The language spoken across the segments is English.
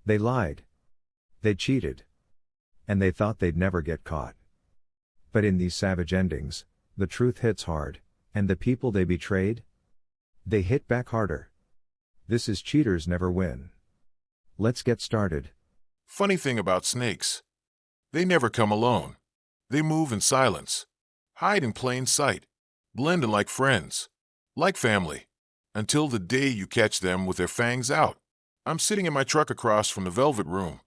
They lied. They cheated. And they thought they'd never get caught. But in these savage endings, the truth hits hard, and the people they betrayed? They hit back harder. This is Cheaters Never Win. Let's get started. Funny thing about snakes. They never come alone. They move in silence, hide in plain sight, blend in like friends, like family, until the day you catch them with their fangs out. I'm sitting in my truck across from the Velvet Room,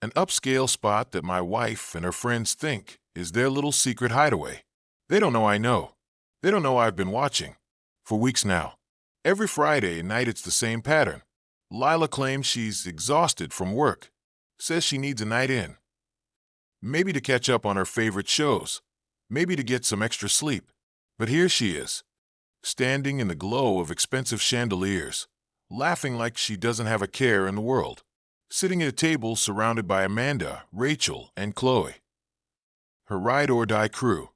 an upscale spot that my wife and her friends think is their little secret hideaway. They don't know I know. They don't know I've been watching. For weeks now. Every Friday night it's the same pattern. Lila claims she's exhausted from work, says she needs a night in. Maybe to catch up on her favorite shows, maybe to get some extra sleep. But here she is, standing in the glow of expensive chandeliers, laughing like she doesn't have a care in the world, sitting at a table surrounded by Amanda, Rachel, and Chloe. Her ride-or-die crew.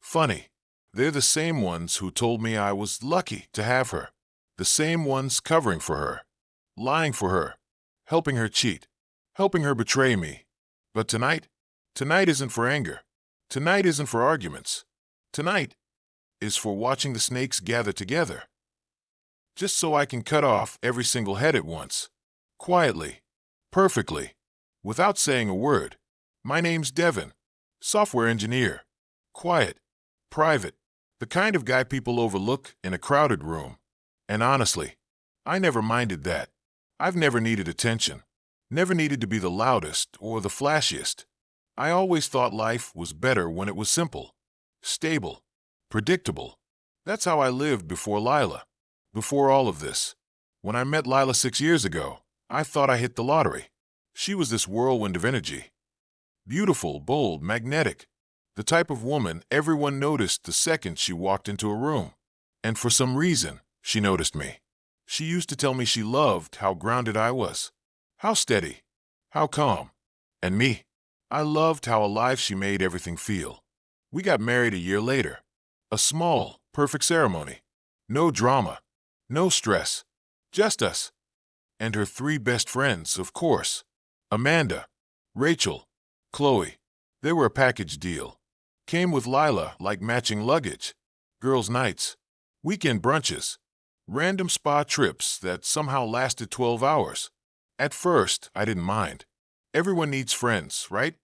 Funny, they're the same ones who told me I was lucky to have her, the same ones covering for her, lying for her, helping her cheat, helping her betray me. But tonight isn't for anger. Tonight isn't for arguments. Tonight is for watching the snakes gather together. Just so I can cut off every single head at once. Quietly. Perfectly. Without saying a word. My name's Devin. Software engineer. Quiet. Private. The kind of guy people overlook in a crowded room. And honestly, I never minded that. I've never needed attention. Never needed to be the loudest or the flashiest. I always thought life was better when it was simple, stable, predictable. That's how I lived before Lila, before all of this. When I met Lila 6 years ago, I thought I hit the lottery. She was this whirlwind of energy. Beautiful, bold, magnetic. The type of woman everyone noticed the second she walked into a room. And for some reason, she noticed me. She used to tell me she loved how grounded I was, how steady, how calm. And me, I loved how alive she made everything feel. We got married a year later. A small, perfect ceremony. No drama, no stress, just us. And her 3 best friends, of course. Amanda, Rachel, Chloe. They were a package deal. Came with Lila like matching luggage. Girls' nights, weekend brunches, random spa trips that somehow lasted 12 hours. At first, I didn't mind. Everyone needs friends, right?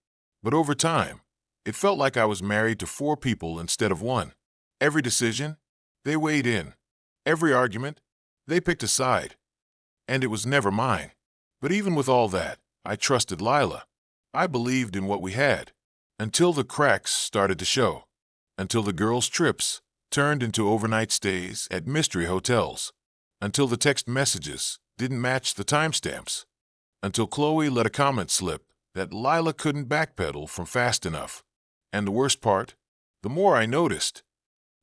But over time, it felt like I was married to 4 people instead of 1. Every decision, they weighed in. Every argument, they picked a side. And it was never mine. But even with all that, I trusted Lila. I believed in what we had. Until the cracks started to show. Until the girls' trips turned into overnight stays at mystery hotels. Until the text messages didn't match the timestamps. Until Chloe let a comment slip that Lila couldn't backpedal from fast enough. And the worst part, the more I noticed,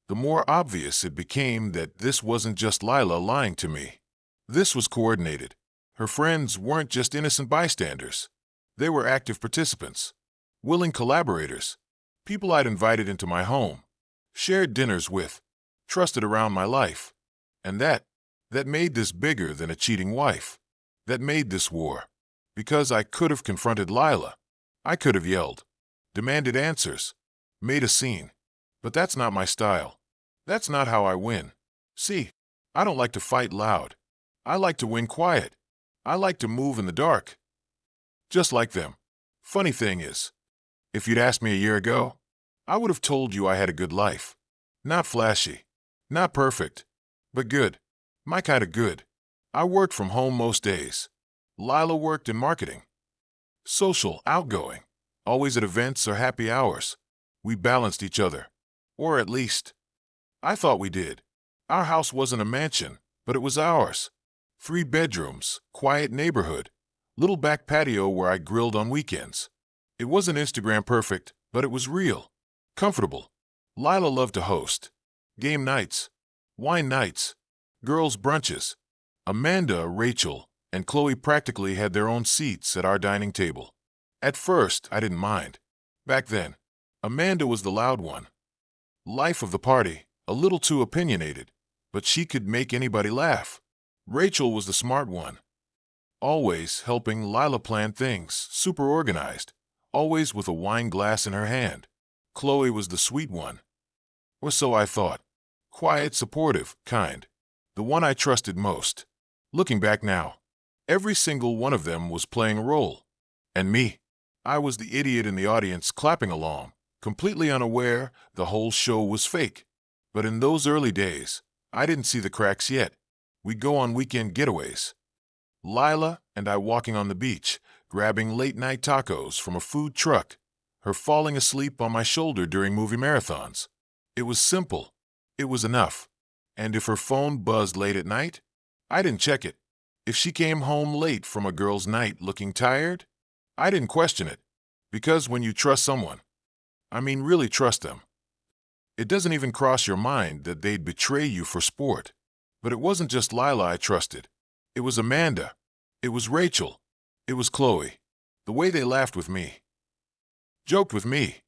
the more obvious it became that this wasn't just Lila lying to me. This was coordinated. Her friends weren't just innocent bystanders. They were active participants, willing collaborators, people I'd invited into my home, shared dinners with, trusted around my life. And that made this bigger than a cheating wife. That made this war. Because I could have confronted Lila. I could have yelled, demanded answers, made a scene. But that's not my style. That's not how I win. See, I don't like to fight loud. I like to win quiet. I like to move in the dark. Just like them. Funny thing is, if you'd asked me a year ago, I would have told you I had a good life. Not flashy, not perfect, but good. My kind of good. I worked from home most days. Lila worked in marketing. Social, outgoing, always at events or happy hours. We balanced each other. Or at least, I thought we did. Our house wasn't a mansion, but it was ours. 3 bedrooms, quiet neighborhood, little back patio where I grilled on weekends. It wasn't Instagram perfect, but it was real. Comfortable. Lila loved to host. Game nights, wine nights, girls' brunches. Amanda, Rachel, and Chloe practically had their own seats at our dining table. At first, I didn't mind. Back then, Amanda was the loud one. Life of the party, a little too opinionated, but she could make anybody laugh. Rachel was the smart one. always helping Lila plan things, super organized, always with a wine glass in her hand. Chloe was the sweet one. Or so I thought. Quiet, supportive, kind. The one I trusted most. Looking back now, every single one of them was playing a role. And me, I was the idiot in the audience clapping along, completely unaware the whole show was fake. But in those early days, I didn't see the cracks yet. We'd go on weekend getaways. Lila and I walking on the beach, grabbing late-night tacos from a food truck, her falling asleep on my shoulder during movie marathons. It was simple. It was enough. And if her phone buzzed late at night, I didn't check it. If she came home late from a girl's night looking tired, I didn't question it. Because when you trust someone, I mean really trust them, it doesn't even cross your mind that they'd betray you for sport. But it wasn't just Lila I trusted. It was Amanda. It was Rachel. It was Chloe. The way they laughed with me, joked with me,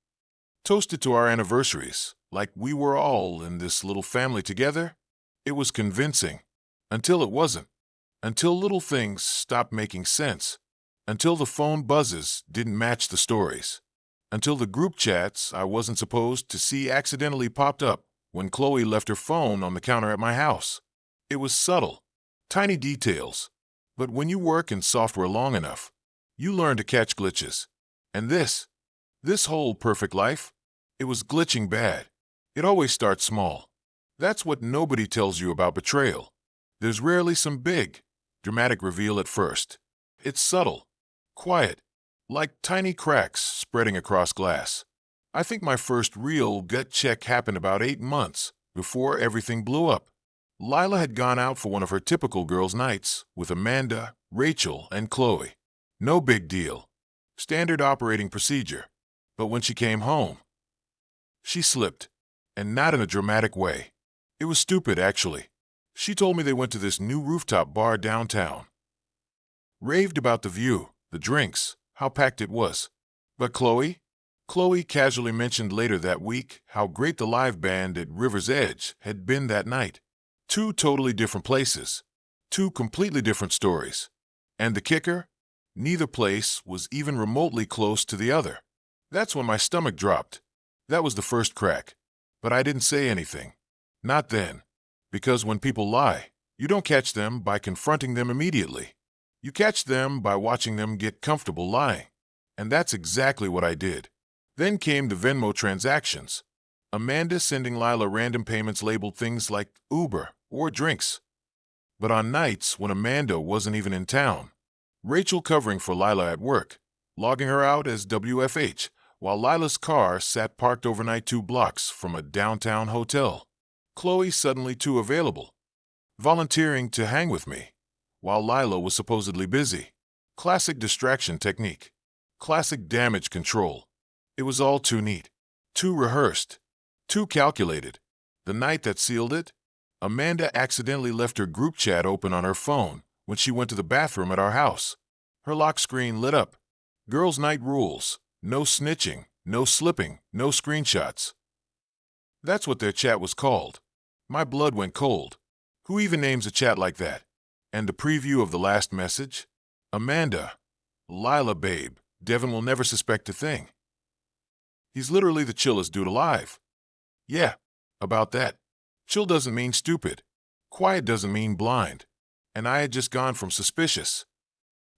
toasted to our anniversaries, like we were all in this little family together, it was convincing. Until it wasn't. Until little things stopped making sense. Until the phone buzzes didn't match the stories. Until the group chats I wasn't supposed to see accidentally popped up when Chloe left her phone on the counter at my house. It was subtle, tiny details. But when you work in software long enough, you learn to catch glitches. And this whole perfect life, it was glitching bad. It always starts small. That's what nobody tells you about betrayal. There's rarely some big, dramatic reveal at first. It's subtle, quiet, like tiny cracks spreading across glass. I think my first real gut check happened about 8 months before everything blew up. Lila had gone out for one of her typical girls' nights with Amanda, Rachel, and Chloe. No big deal. Standard operating procedure. But when she came home, she slipped, and not in a dramatic way. It was stupid, actually. She told me they went to this new rooftop bar downtown. Raved about the view, the drinks, how packed it was. But Chloe casually mentioned later that week how great the live band at River's Edge had been that night. 2 totally different places. 2 completely different stories. And the kicker? Neither place was even remotely close to the other. That's when my stomach dropped. That was the first crack. But I didn't say anything. Not then. Because when people lie, you don't catch them by confronting them immediately. You catch them by watching them get comfortable lying. And that's exactly what I did. Then came the Venmo transactions. Amanda sending Lila random payments labeled things like Uber or drinks. But on nights when Amanda wasn't even in town, Rachel covering for Lila at work, logging her out as WFH, while Lila's car sat parked overnight 2 blocks from a downtown hotel. Chloe suddenly too available, volunteering to hang with me, while Lila was supposedly busy. Classic distraction technique. Classic damage control. It was all too neat, too rehearsed, too calculated. The night that sealed it, Amanda accidentally left her group chat open on her phone when she went to the bathroom at our house. Her lock screen lit up. Girls' night rules. No snitching, no slipping, no screenshots. That's what their chat was called. My blood went cold. Who even names a chat like that? And the preview of the last message? Amanda. Lila, babe. Devin will never suspect a thing. He's literally the chillest dude alive. Yeah, about that. Chill doesn't mean stupid. Quiet doesn't mean blind. And I had just gone from suspicious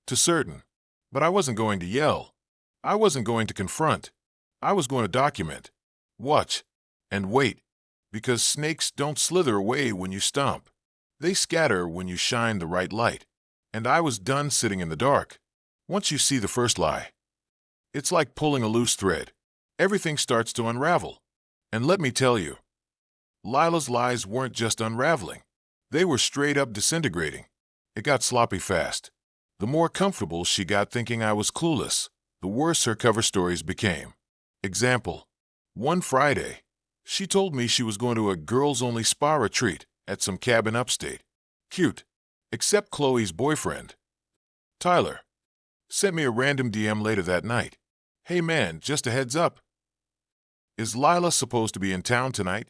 to certain. But I wasn't going to yell. I wasn't going to confront. I was going to document, watch, and wait. Because snakes don't slither away when you stomp. They scatter when you shine the right light. And I was done sitting in the dark. Once you see the first lie, it's like pulling a loose thread. Everything starts to unravel. And let me tell you, Lila's lies weren't just unraveling. They were straight up disintegrating. It got sloppy fast. The more comfortable she got thinking I was clueless, the worse her cover stories became. Example. One Friday, she told me she was going to a girls-only spa retreat at some cabin upstate. Cute. Except Chloe's boyfriend, Tyler, sent me a random DM later that night. Hey man, just a heads up. Is Lila supposed to be in town tonight?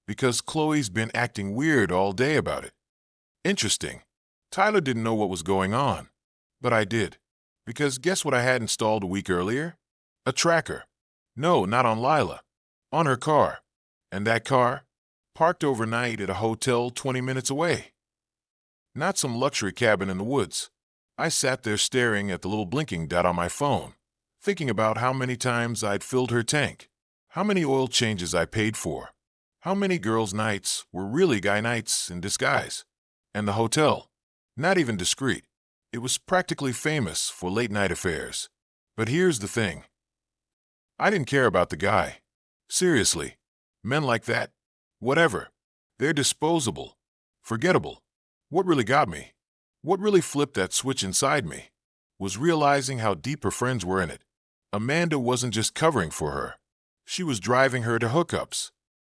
Because Chloe's been acting weird all day about it. Interesting. Tyler didn't know what was going on. But I did. Because guess what I had installed a week earlier? A tracker. No, not on Lila. On her car. And that car? Parked overnight at a hotel 20 minutes away. Not some luxury cabin in the woods. I sat there staring at the little blinking dot on my phone, thinking about how many times I'd filled her tank, how many oil changes I paid for, how many girls' nights were really guy nights in disguise. And the hotel, not even discreet. It was practically famous for late-night affairs. But here's the thing. I didn't care about the guy. Seriously. Men like that, whatever. They're disposable. Forgettable. What really got me, what really flipped that switch inside me, was realizing how deep her friends were in it. Amanda wasn't just covering for her. She was driving her to hookups.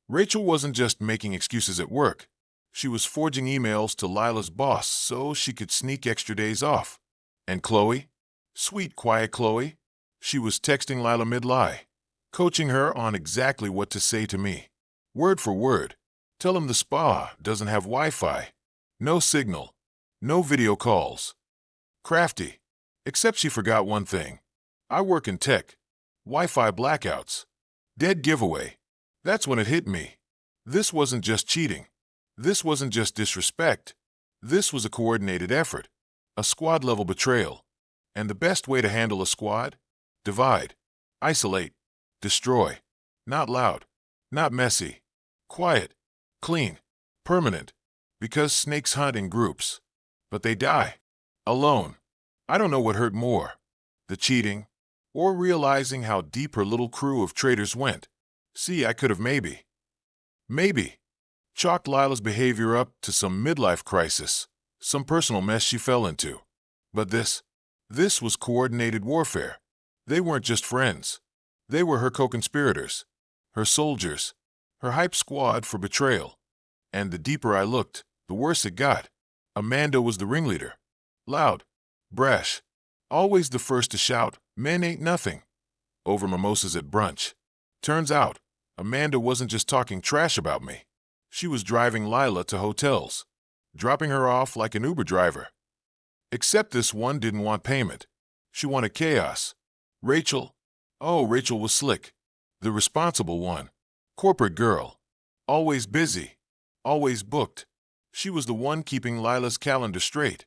Rachel wasn't just making excuses at work. She was forging emails to Lila's boss so she could sneak extra days off. And Chloe? Sweet, quiet Chloe? She was texting Lila mid-lie, coaching her on exactly what to say to me. Word for word. Tell him the spa doesn't have Wi-Fi. No signal. No video calls. Crafty. Except she forgot one thing. I work in tech. Wi-Fi blackouts. Dead giveaway. That's when it hit me. This wasn't just cheating. This wasn't just disrespect. This was a coordinated effort. A squad-level betrayal. And the best way to handle a squad? Divide. Isolate. Destroy. Not loud. Not messy. Quiet. Clean. Permanent. Because snakes hunt in groups. But they die. Alone. I don't know what hurt more. The cheating. Or realizing how deep her little crew of traitors went. See, I could have maybe chalked Lila's behavior up to some midlife crisis, some personal mess she fell into. But this was coordinated warfare. They weren't just friends. They were her co-conspirators, her soldiers, her hype squad for betrayal. And the deeper I looked, the worse it got. Amanda was the ringleader. Loud, brash, always the first to shout, "Men ain't nothing," over mimosas at brunch. Turns out, Amanda wasn't just talking trash about me. She was driving Lila to hotels, dropping her off like an Uber driver. Except this one didn't want payment. She wanted chaos. Rachel was slick. The responsible one. Corporate girl. Always busy. Always booked. She was the one keeping Lila's calendar straight.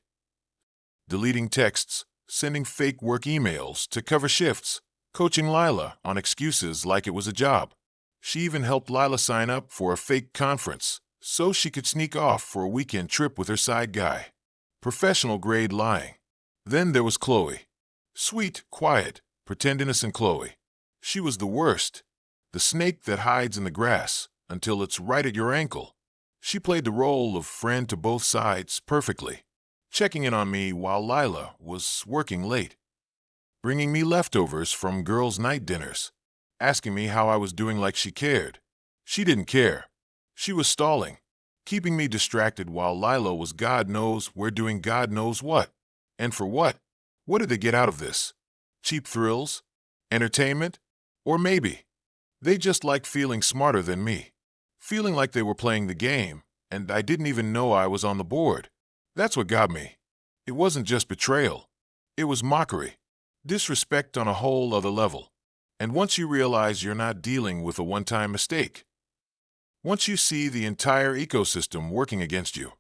Deleting texts, sending fake work emails to cover shifts, coaching Lila on excuses like it was a job. She even helped Lila sign up for a fake conference so she could sneak off for a weekend trip with her side guy. Professional-grade lying. Then there was Chloe. Sweet, quiet, pretend innocent Chloe. She was the worst. The snake that hides in the grass until it's right at your ankle. She played the role of friend to both sides perfectly, checking in on me while Lila was working late, bringing me leftovers from girls' night dinners, asking me how I was doing like she cared. She didn't care. She was stalling, keeping me distracted while Lila was God knows where doing God knows what. And for what? What did they get out of this? Cheap thrills? Entertainment? Or maybe they just liked feeling smarter than me, feeling like they were playing the game, and I didn't even know I was on the board. That's what got me. It wasn't just betrayal. It was mockery. Disrespect on a whole other level. And once you realize you're not dealing with a one-time mistake, once you see the entire ecosystem working against you,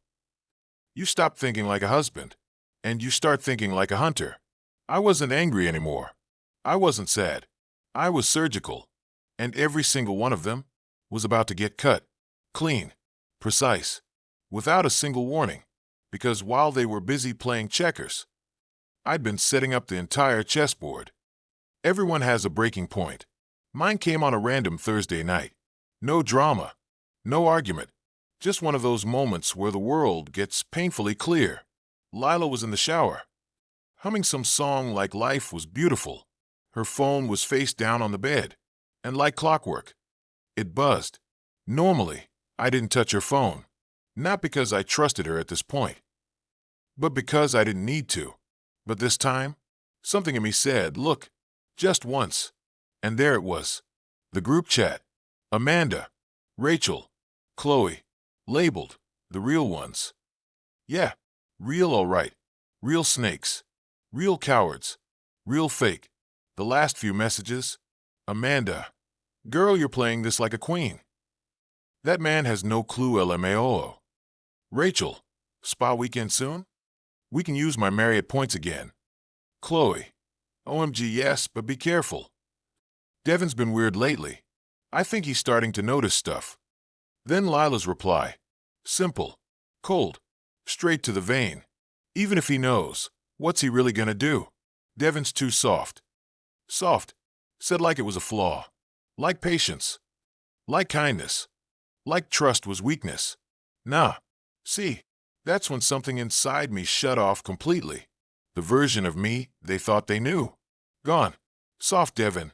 you stop thinking like a husband, and you start thinking like a hunter. I wasn't angry anymore. I wasn't sad. I was surgical. And every single one of them was about to get cut. Clean. Precise. Without a single warning. Because while they were busy playing checkers, I'd been setting up the entire chessboard. Everyone has a breaking point. Mine came on a random Thursday night. No drama. No argument. Just one of those moments where the world gets painfully clear. Lila was in the shower, humming some song like life was beautiful. Her phone was face down on the bed, and like clockwork, it buzzed. Normally, I didn't touch her phone, not because I trusted her at this point, but because I didn't need to. But this time, something in me said, look, just once. And there it was. The group chat. Amanda, Rachel, Chloe, labeled, the real ones. Yeah, real all right. Real snakes. Real cowards. Real fake. The last few messages. Amanda. Girl, you're playing this like a queen. That man has no clue LMAO. Rachel. Spa weekend soon? We can use my Marriott points again. Chloe. OMG yes, but be careful. Devin's been weird lately. I think he's starting to notice stuff. Then Lila's reply. Simple. Cold. Straight to the vein. Even if he knows, what's he really gonna do? Devin's too soft. Soft. Said like it was a flaw. Like patience. Like kindness. Like trust was weakness. Nah. See, that's when something inside me shut off completely. The version of me they thought they knew. Gone. Soft Devin.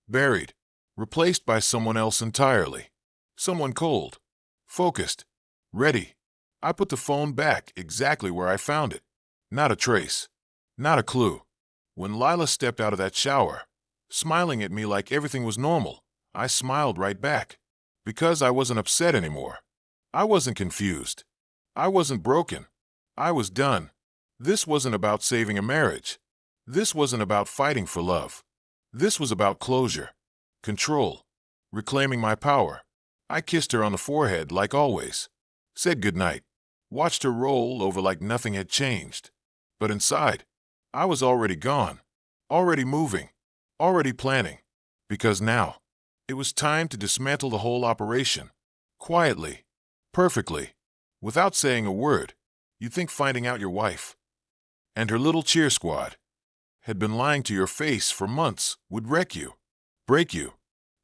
Buried. Replaced by someone else entirely. Someone cold. Focused. Ready. I put the phone back exactly where I found it. Not a trace. Not a clue. When Lila stepped out of that shower, smiling at me like everything was normal, I smiled right back. Because I wasn't upset anymore. I wasn't confused. I wasn't broken. I was done. This wasn't about saving a marriage. This wasn't about fighting for love. This was about closure. Control. Reclaiming my power. I kissed her on the forehead like always. Said goodnight. Watched her roll over like nothing had changed. But inside, I was already gone. Already moving. Already planning. Because now, it was time to dismantle the whole operation. Quietly. Perfectly. Without saying a word. You'd think finding out your wife and her little cheer squad had been lying to your face for months would wreck you, break you,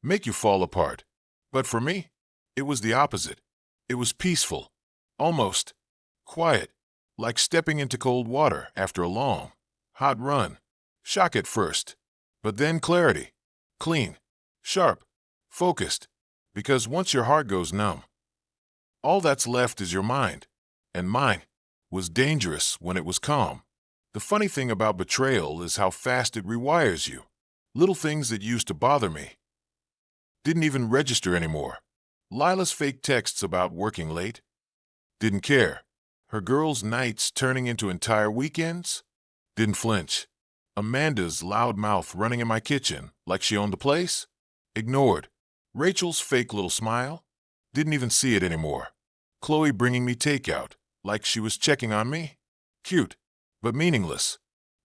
make you fall apart. But for me, it was the opposite. It was peaceful, almost quiet, like stepping into cold water after a long, hot run. Shock at first, but then clarity, clean, sharp, focused, because once your heart goes numb, all that's left is your mind, and mine was dangerous when it was calm. The funny thing about betrayal is how fast it rewires you. Little things that used to bother me didn't even register anymore. Lila's fake texts about working late. Didn't care. Her girls' nights turning into entire weekends. Didn't flinch. Amanda's loud mouth running in my kitchen like she owned the place. Ignored. Rachel's fake little smile. Didn't even see it anymore. Chloe bringing me takeout like she was checking on me. Cute, but meaningless.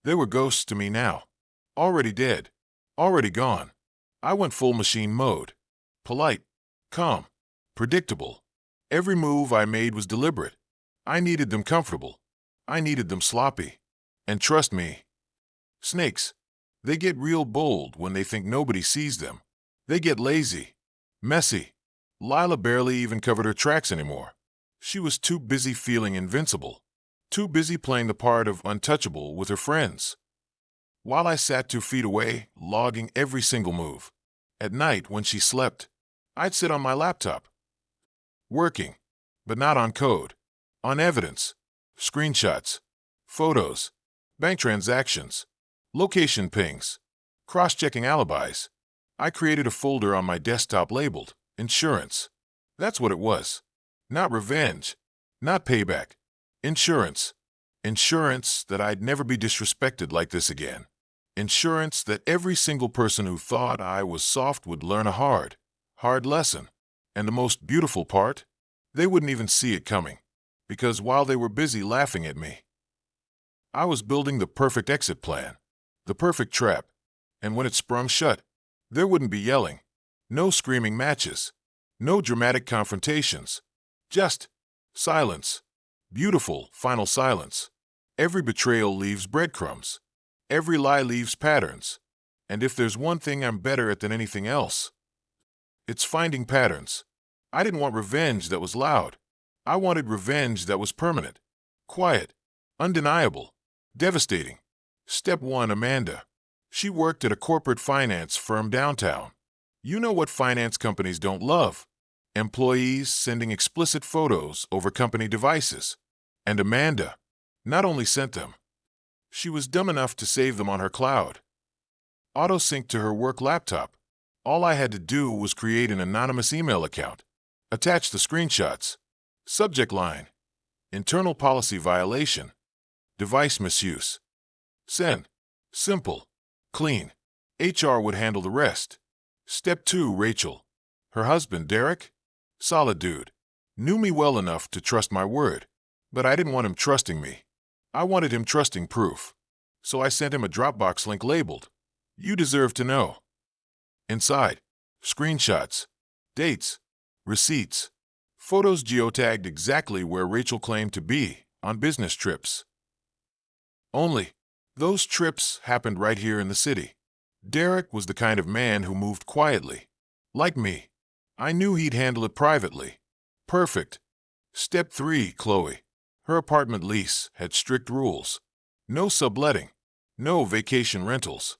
They were ghosts to me now. Already dead. Already gone. I went full machine mode. Polite. Calm. Predictable. Every move I made was deliberate. I needed them comfortable. I needed them sloppy. And trust me, snakes, they get real bold when they think nobody sees them. They get lazy. Messy. Lila barely even covered her tracks anymore. She was too busy feeling invincible. Too busy playing the part of untouchable with her friends. While I sat 2 feet away, logging every single move. At night, when she slept, I'd sit on my laptop. Working, but not on code. On evidence. Screenshots. Photos. Bank transactions. Location pings. Cross-checking alibis. I created a folder on my desktop labeled Insurance. That's what it was. Not revenge. Not payback. Insurance. Insurance that I'd never be disrespected like this again. Insurance that every single person who thought I was soft would learn a hard lesson. And the most beautiful part? They wouldn't even see it coming. Because while they were busy laughing at me, I was building the perfect exit plan. The perfect trap. And when it sprung shut, there wouldn't be yelling. No screaming matches. No dramatic confrontations. Just silence. Beautiful, final silence. Every betrayal leaves breadcrumbs. Every lie leaves patterns. And if there's one thing I'm better at than anything else, it's finding patterns. I didn't want revenge that was loud. I wanted revenge that was permanent. Quiet. Undeniable. Devastating. Step 1, Amanda. She worked at a corporate finance firm downtown. You know what finance companies don't love? Employees sending explicit photos over company devices. And Amanda not only sent them, she was dumb enough to save them on her cloud. Auto-sync to her work laptop. All I had to do was create an anonymous email account. Attach the screenshots. Subject line. Internal policy violation. Device misuse. Send. Simple. Clean. HR would handle the rest. Step 2, Rachel. Her husband, Derek? Solid dude. Knew me well enough to trust my word. But I didn't want him trusting me. I wanted him trusting proof. So I sent him a Dropbox link labeled, "You deserve to know." Inside, screenshots, dates, receipts, photos geotagged exactly where Rachel claimed to be on business trips. Only, those trips happened right here in the city. Derek was the kind of man who moved quietly. Like me, I knew he'd handle it privately. Perfect. Step 3, Chloe. Her apartment lease had strict rules. No subletting, no vacation rentals,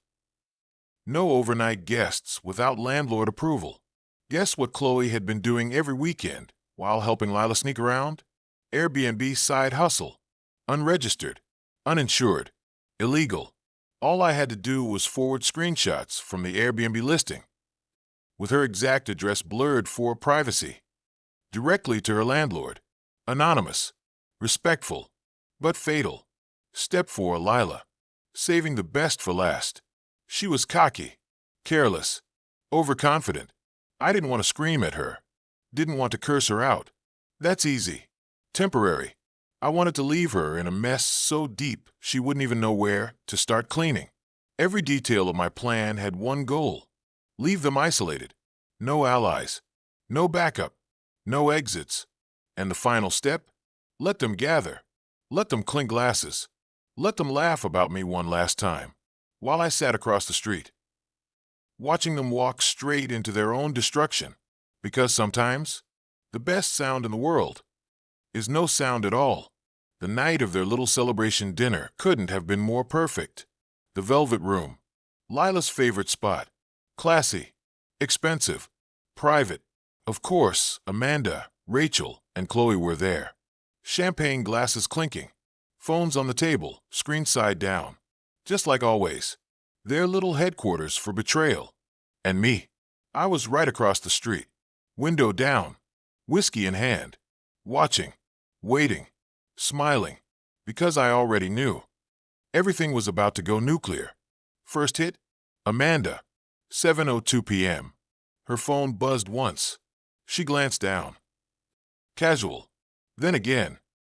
no overnight guests without landlord approval. Guess what Chloe had been doing every weekend while helping Lila sneak around? Airbnb side hustle. Unregistered, uninsured, illegal. All I had to do was forward screenshots from the Airbnb listing, with her exact address blurred for privacy, directly to her landlord. Anonymous, respectful, but fatal. Step 4, Lila. Saving the best for last. She was cocky, careless, overconfident. I didn't want to scream at her. Didn't want to curse her out. That's easy. Temporary. I wanted to leave her in a mess so deep she wouldn't even know where to start cleaning. Every detail of my plan had one goal. Leave them isolated. No allies. No backup. No exits. And the final step? Let them gather. Let them clink glasses. Let them laugh about me one last time, while I sat across the street, watching them walk straight into their own destruction. Because sometimes, the best sound in the world is no sound at all. The night of their little celebration dinner couldn't have been more perfect. The Velvet Room, Lila's favorite spot. Classy, expensive, private. Of course, Amanda, Rachel, and Chloe were there. Champagne glasses clinking. Phones on the table, screen side down. Just like always. Their little headquarters for betrayal. And me. I was right across the street. Window down. Whiskey in hand. Watching. Waiting. Smiling. Because I already knew. Everything was about to go nuclear. First hit? Amanda. 7:02 p.m. Her phone buzzed once. She glanced down. Casual. Then again.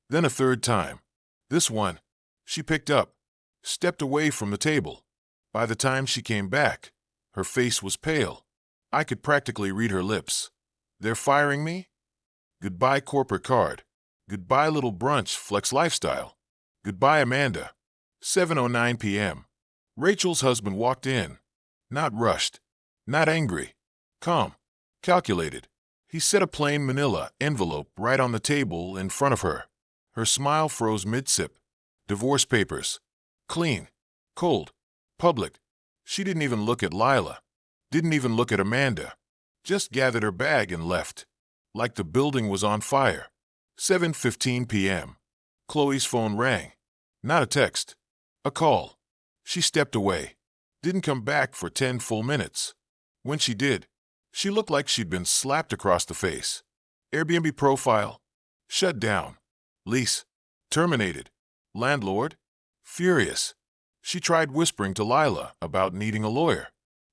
Then a third time. This one, she picked up, stepped away from the table. By the time she came back, her face was pale. I could practically read her lips. They're firing me? Goodbye corporate card. Goodbye little brunch flex lifestyle. Goodbye Amanda. 7:09 p.m. Rachel's husband walked in. Not rushed. Not angry. Calm. Calculated. He set a plain manila envelope right on the table in front of her. Her smile froze mid-sip. Divorce papers. Clean. Cold. Public. She didn't even look at Lila. Didn't even look at Amanda. Just gathered her bag and left. Like the building was on fire. 7:15 p.m. Chloe's phone rang. Not a text. A call. She stepped away. Didn't come back for 10 full minutes. When she did, she looked like she'd been slapped across the face. Airbnb profile. Shut down. Lease. Terminated. Landlord. Furious. She tried whispering to Lila about needing a lawyer.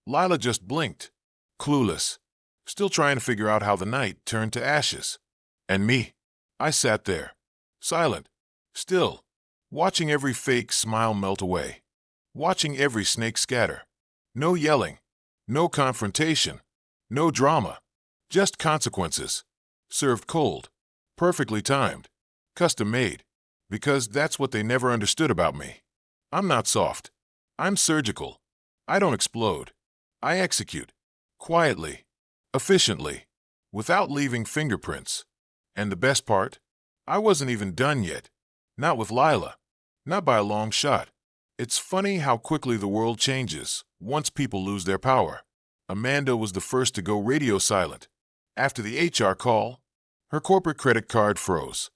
Lila just blinked. Clueless. Still trying to figure out how the night turned to ashes. And me. I sat there. Silent. Still. Watching every fake smile melt away. Watching every snake scatter. No yelling. No confrontation. No drama. Just consequences. Served cold. Perfectly timed. Custom made. Because that's what they never understood about me. I'm not soft. I'm surgical. I don't explode. I execute. Quietly. Efficiently. Without leaving fingerprints. And the best part? I wasn't even done yet. Not with Lila. Not by a long shot. It's funny how quickly the world changes once people lose their power. Amanda was the first to go radio silent. After the HR call, her corporate credit card froze.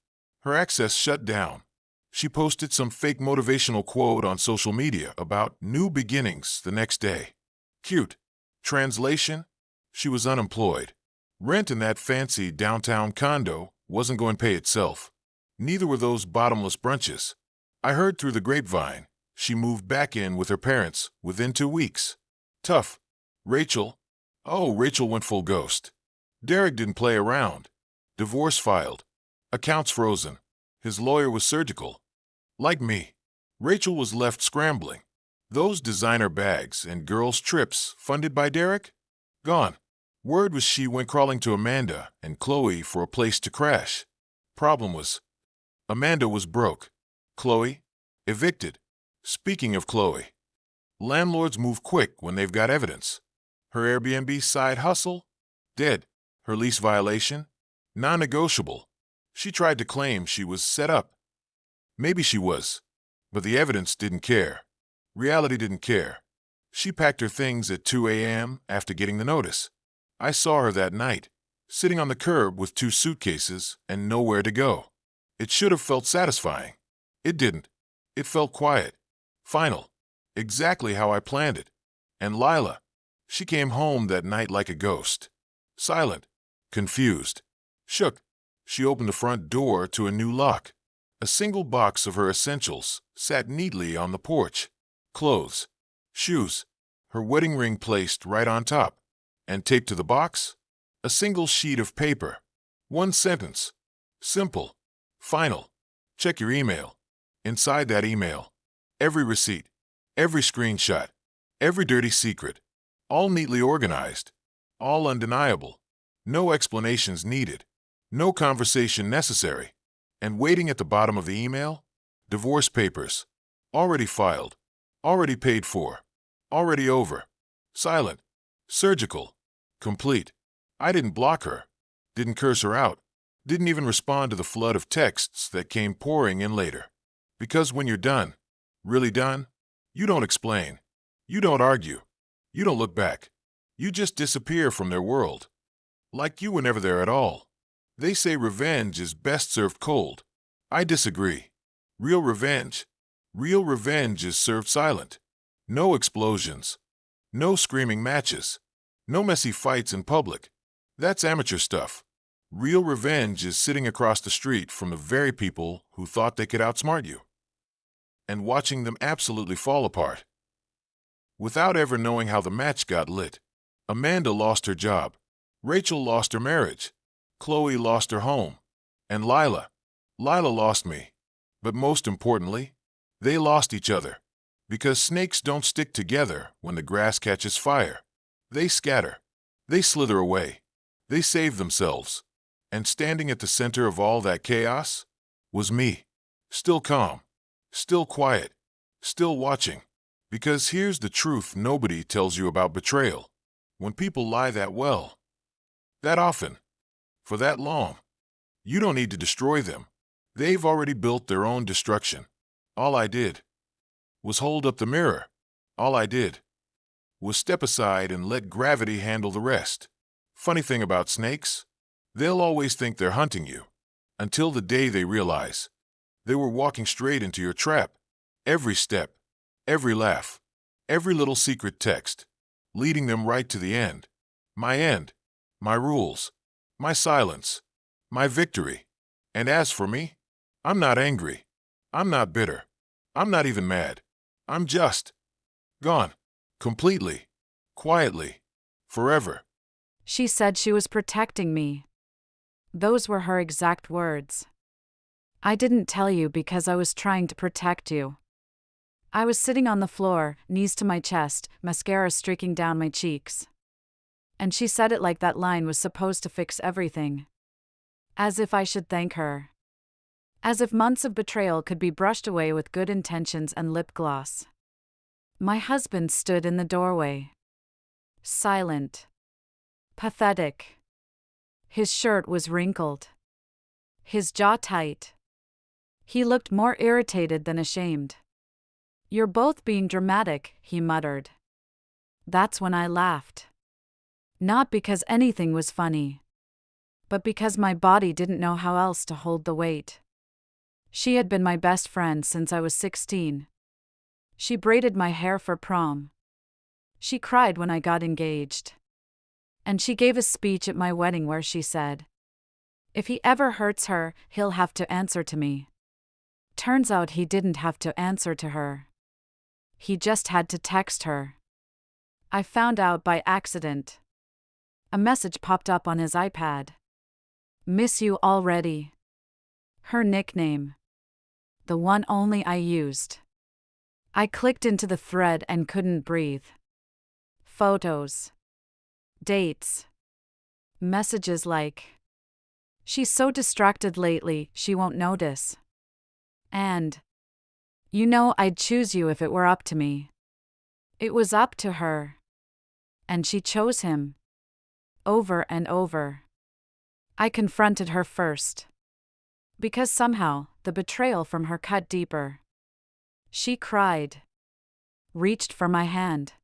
Her access shut down. She posted some fake motivational quote on social media about new beginnings the next day. Cute. Translation? She was unemployed. Rent in that fancy downtown condo wasn't going to pay itself. Neither were those bottomless brunches. I heard through the grapevine She moved back in with her parents within 2 weeks. Tough. Rachel. Oh, Rachel went full ghost. Derek didn't play around. Divorce filed. Accounts frozen. His lawyer was surgical. Like me. Rachel was left scrambling. Those designer bags and girls' trips funded by Derek? Gone. Word was she went crawling to Amanda and Chloe for a place to crash. Problem was, Amanda was broke. Chloe? Evicted. Speaking of Chloe, landlords move quick when they've got evidence. Her Airbnb side hustle? Dead. Her lease violation? Non-negotiable. She tried to claim she was set up. Maybe she was, but the evidence didn't care. Reality didn't care. She packed her things at 2 a.m. after getting the notice. I saw her that night, sitting on the curb with 2 suitcases and nowhere to go. It should have felt satisfying. It didn't. It felt quiet. Final. Exactly how I planned it. And Lila, she came home that night like a ghost. Silent. Confused. Shook. She opened the front door to a new lock. A single box of her essentials sat neatly on the porch. Clothes. Shoes. Her wedding ring placed right on top. And taped to the box? A single sheet of paper. 1 sentence. Simple. Final. Check your email. Inside that email, every receipt, every screenshot, every dirty secret, all neatly organized, all undeniable, no explanations needed, no conversation necessary. And waiting at the bottom of the email, divorce papers, already filed, already paid for, already over, silent, surgical, complete. I didn't block her, didn't curse her out, didn't even respond to the flood of texts that came pouring in later. Because when you're done, really done, you don't explain, you don't argue, you don't look back. You just disappear from their world. Like you were never there at all. They say revenge is best served cold. I disagree. Real revenge is served silent. No explosions. No screaming matches. No messy fights in public. That's amateur stuff. Real revenge is sitting across the street from the very people who thought they could outsmart you, and watching them absolutely fall apart. Without ever knowing how the match got lit. Amanda lost her job. Rachel lost her marriage. Chloe lost her home. And Lila lost me. But most importantly, they lost each other. Because snakes don't stick together when the grass catches fire. They scatter. They slither away. They save themselves. And standing at the center of all that chaos was me. Still calm. Still quiet. Still watching. Because here's the truth nobody tells you about betrayal. When people lie that well, that often, for that long, you don't need to destroy them. They've already built their own destruction. All I did was hold up the mirror. All I did was step aside and let gravity handle the rest. Funny thing about snakes, they'll always think they're hunting you, until the day they realize they were walking straight into your trap. Every step, every laugh, every little secret text, leading them right to the end. My rules, my silence, my victory. And as for me, I'm not angry. I'm not bitter. I'm not even mad. I'm just gone. Completely. Quietly. Forever. She said she was protecting me. Those were her exact words. I didn't tell you because I was trying to protect you. I was sitting on the floor, knees to my chest, mascara streaking down my cheeks. And she said it like that line was supposed to fix everything. As if I should thank her. As if months of betrayal could be brushed away with good intentions and lip gloss. My husband stood in the doorway. Silent. Pathetic. His shirt was wrinkled. His jaw tight. He looked more irritated than ashamed. "You're both being dramatic," he muttered. That's when I laughed. Not because anything was funny, but because my body didn't know how else to hold the weight. She had been my best friend since I was 16. She braided my hair for prom. She cried when I got engaged. And she gave a speech at my wedding where she said, "If he ever hurts her, he'll have to answer to me." Turns out he didn't have to answer to her. He just had to text her. I found out by accident. A message popped up on his iPad. Miss you already. Her nickname. The one only I used. I clicked into the thread and couldn't breathe. Photos. Dates. Messages like, "She's so distracted lately, she won't notice." And, "You know I'd choose you if it were up to me." It was up to her. And she chose him. Over and over. I confronted her first. Because somehow, the betrayal from her cut deeper. She cried. Reached for my hand.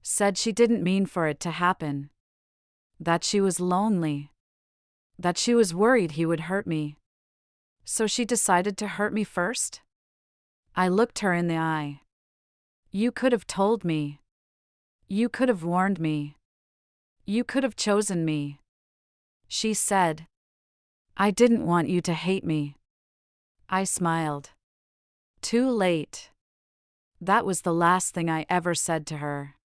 Said she didn't mean for it to happen. That she was lonely. That she was worried he would hurt me. So she decided to hurt me first? I looked her in the eye. You could have told me. You could have warned me. You could have chosen me. She said. I didn't want you to hate me. I smiled. Too late. That was the last thing I ever said to her.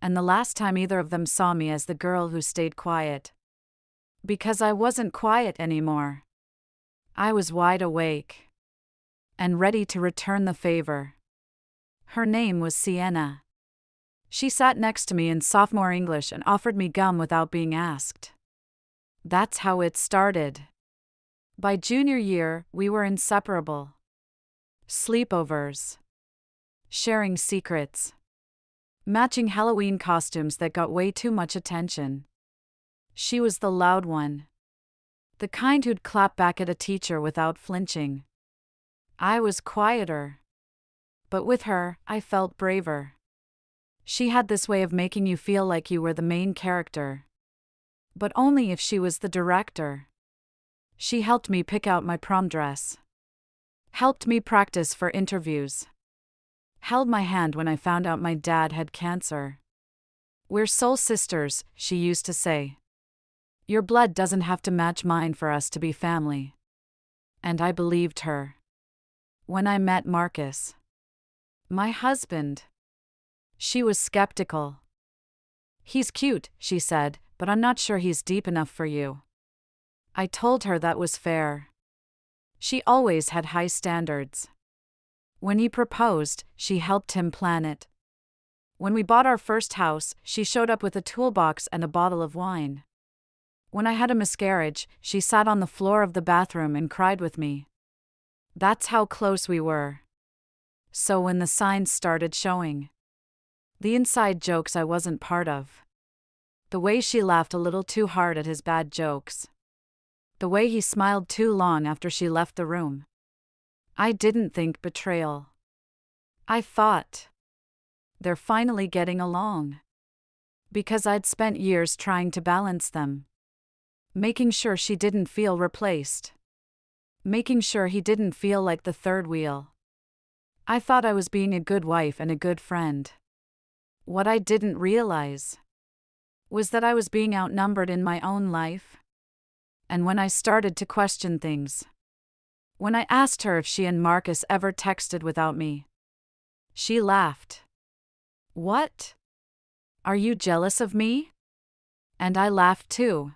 And the last time either of them saw me as the girl who stayed quiet. Because I wasn't quiet anymore. I was wide awake. And ready to return the favor. Her name was Sienna. She sat next to me in sophomore English and offered me gum without being asked. That's how it started. By junior year, we were inseparable. Sleepovers. Sharing secrets. Matching Halloween costumes that got way too much attention. She was the loud one. The kind who'd clap back at a teacher without flinching. I was quieter. But with her, I felt braver. She had this way of making you feel like you were the main character. But only if she was the director. She helped me pick out my prom dress. Helped me practice for interviews. Held my hand when I found out my dad had cancer. We're soul sisters, she used to say. Your blood doesn't have to match mine for us to be family. And I believed her. When I met Marcus, my husband, she was skeptical. He's cute, she said, but I'm not sure he's deep enough for you. I told her that was fair. She always had high standards. When he proposed, she helped him plan it. When we bought our first house, she showed up with a toolbox and a bottle of wine. When I had a miscarriage, she sat on the floor of the bathroom and cried with me. That's how close we were. So when the signs started showing, the inside jokes I wasn't part of. The way she laughed a little too hard at his bad jokes. The way he smiled too long after she left the room. I didn't think betrayal. I thought, they're finally getting along. Because I'd spent years trying to balance them. Making sure she didn't feel replaced. Making sure he didn't feel like the third wheel. I thought I was being a good wife and a good friend. What I didn't realize was that I was being outnumbered in my own life. And when I started to question things, when I asked her if she and Marcus ever texted without me, she laughed. What? Are you jealous of me? And I laughed too.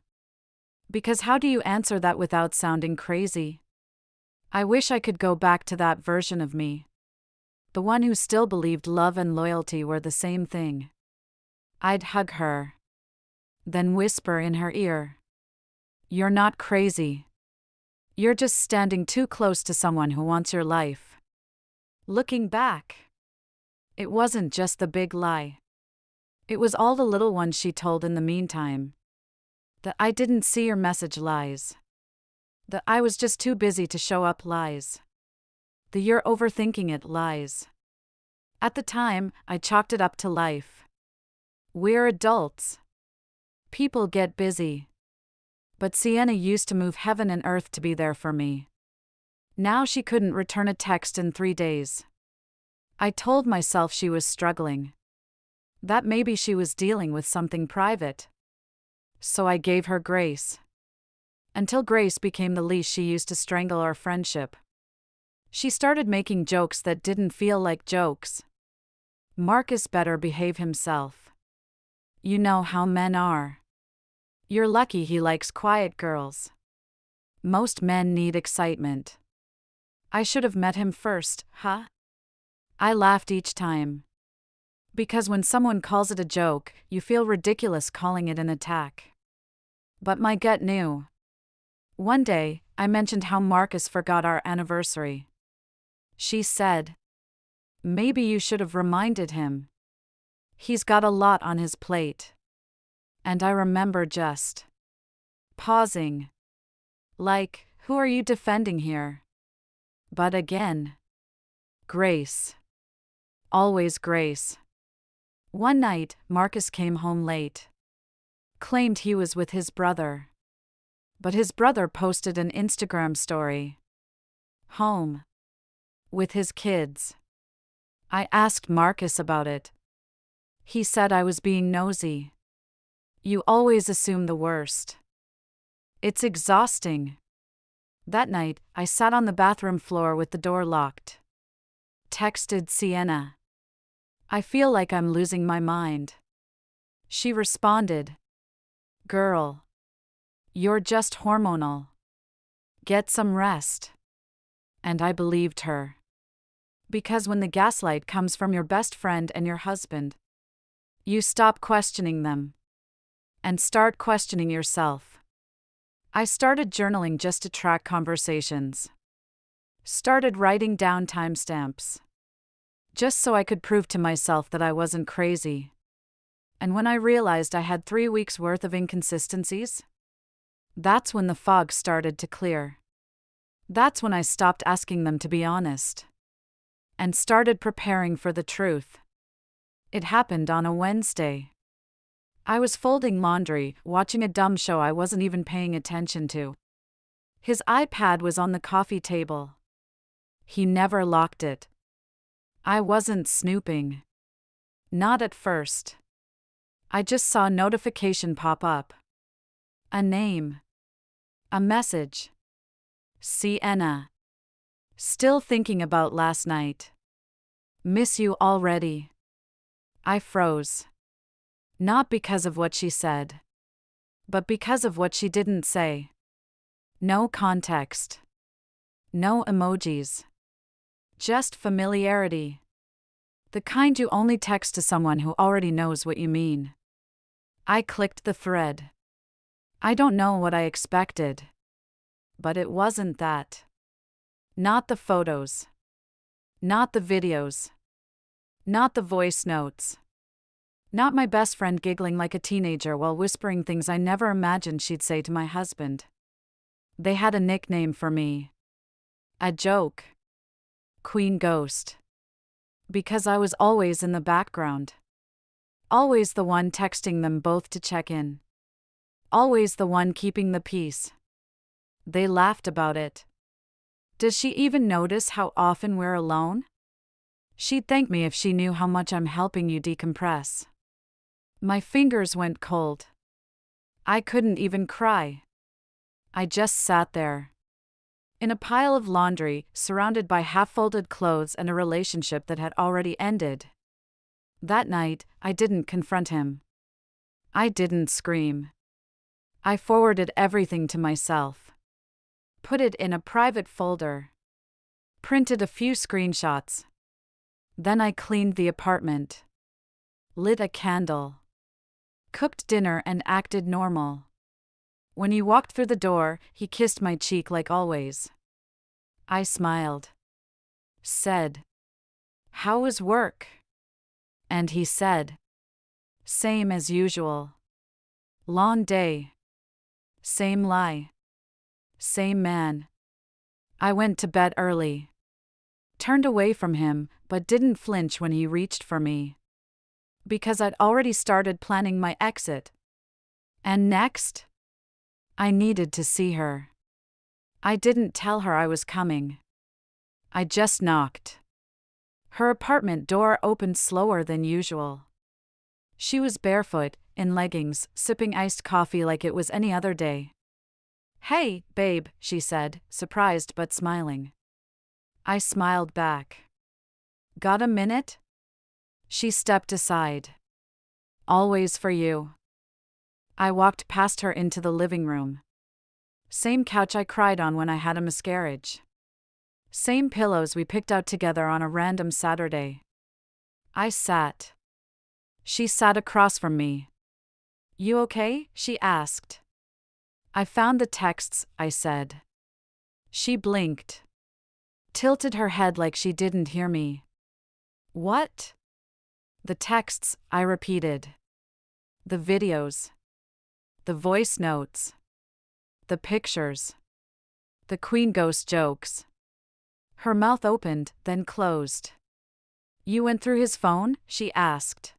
Because how do you answer that without sounding crazy? I wish I could go back to that version of me. The one who still believed love and loyalty were the same thing. I'd hug her. Then whisper in her ear. You're not crazy. You're just standing too close to someone who wants your life. Looking back, it wasn't just the big lie. It was all the little ones she told in the meantime. That I didn't see your message lies. That I was just too busy to show up lies. The you're overthinking it lies. At the time, I chalked it up to life. We're adults. People get busy. But Sienna used to move heaven and earth to be there for me. Now she couldn't return a text in 3 days. I told myself she was struggling. That maybe she was dealing with something private. So I gave her grace. Until grace became the leash she used to strangle our friendship. She started making jokes that didn't feel like jokes. Marcus better behave himself. You know how men are. You're lucky he likes quiet girls. Most men need excitement. I should have met him first, huh? I laughed each time. Because when someone calls it a joke, you feel ridiculous calling it an attack. But my gut knew. One day, I mentioned how Marcus forgot our anniversary. She said, "Maybe you should have reminded him. He's got a lot on his plate." And I remember just pausing. Like, who are you defending here? But again, Grace. Always Grace. One night, Marcus came home late. Claimed he was with his brother. But his brother posted an Instagram story. Home. With his kids. I asked Marcus about it. He said I was being nosy. You always assume the worst. It's exhausting. That night, I sat on the bathroom floor with the door locked. Texted Sienna. I feel like I'm losing my mind. She responded, "Girl, you're just hormonal. Get some rest." And I believed her. Because when the gaslight comes from your best friend and your husband, you stop questioning them and start questioning yourself. I started journaling just to track conversations. Started writing down timestamps. Just so I could prove to myself that I wasn't crazy. And when I realized I had 3 weeks' worth of inconsistencies, that's when the fog started to clear. That's when I stopped asking them to be honest. And started preparing for the truth. It happened on a Wednesday. I was folding laundry, watching a dumb show I wasn't even paying attention to. His iPad was on the coffee table. He never locked it. I wasn't snooping. Not at first. I just saw a notification pop up. A name. A message. Sienna. Still thinking about last night. Miss you already. I froze. Not because of what she said, but because of what she didn't say. No context. No emojis. Just familiarity. The kind you only text to someone who already knows what you mean. I clicked the thread. I don't know what I expected. But it wasn't that. Not the photos. Not the videos. Not the voice notes. Not my best friend giggling like a teenager while whispering things I never imagined she'd say to my husband. They had a nickname for me. A joke. Queen Ghost. Because I was always in the background. Always the one texting them both to check in. Always the one keeping the peace. They laughed about it. Does she even notice how often we're alone? She'd thank me if she knew how much I'm helping you decompress. My fingers went cold. I couldn't even cry. I just sat there. In a pile of laundry, surrounded by half-folded clothes and a relationship that had already ended. That night, I didn't confront him. I didn't scream. I forwarded everything to myself. Put it in a private folder. Printed a few screenshots. Then I cleaned the apartment. Lit a candle. Cooked dinner and acted normal. When he walked through the door, he kissed my cheek like always. I smiled. Said, "How was work?" And he said, "Same as usual. Long day. Same lie. Same man." I went to bed early. Turned away from him, but didn't flinch when he reached for me. Because I'd already started planning my exit. And next? I needed to see her. I didn't tell her I was coming. I just knocked. Her apartment door opened slower than usual. She was barefoot, in leggings, sipping iced coffee like it was any other day. "Hey, babe," she said, surprised but smiling. I smiled back. "Got a minute?" She stepped aside. Always for you. I walked past her into the living room. Same couch I cried on when I had a miscarriage. Same pillows we picked out together on a random Saturday. I sat. She sat across from me. You okay? She asked. I found the texts, I said. She blinked. Tilted her head like she didn't hear me. What? The texts, I repeated. The videos. The voice notes. The pictures. The Queen Ghost jokes. Her mouth opened, then closed. You went through his phone? She asked.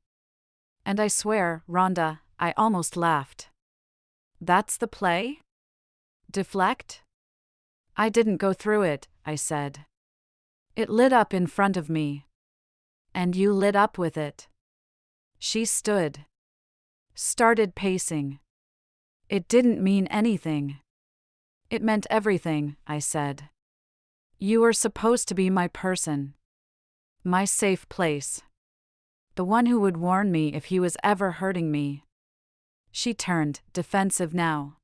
And I swear, Rhonda, I almost laughed. That's the play? Deflect? I didn't go through it, I said. It lit up in front of me. And you lit up with it. She stood. Started pacing. It didn't mean anything. It meant everything, I said. You were supposed to be my person. My safe place. The one who would warn me if he was ever hurting me. She turned, defensive now.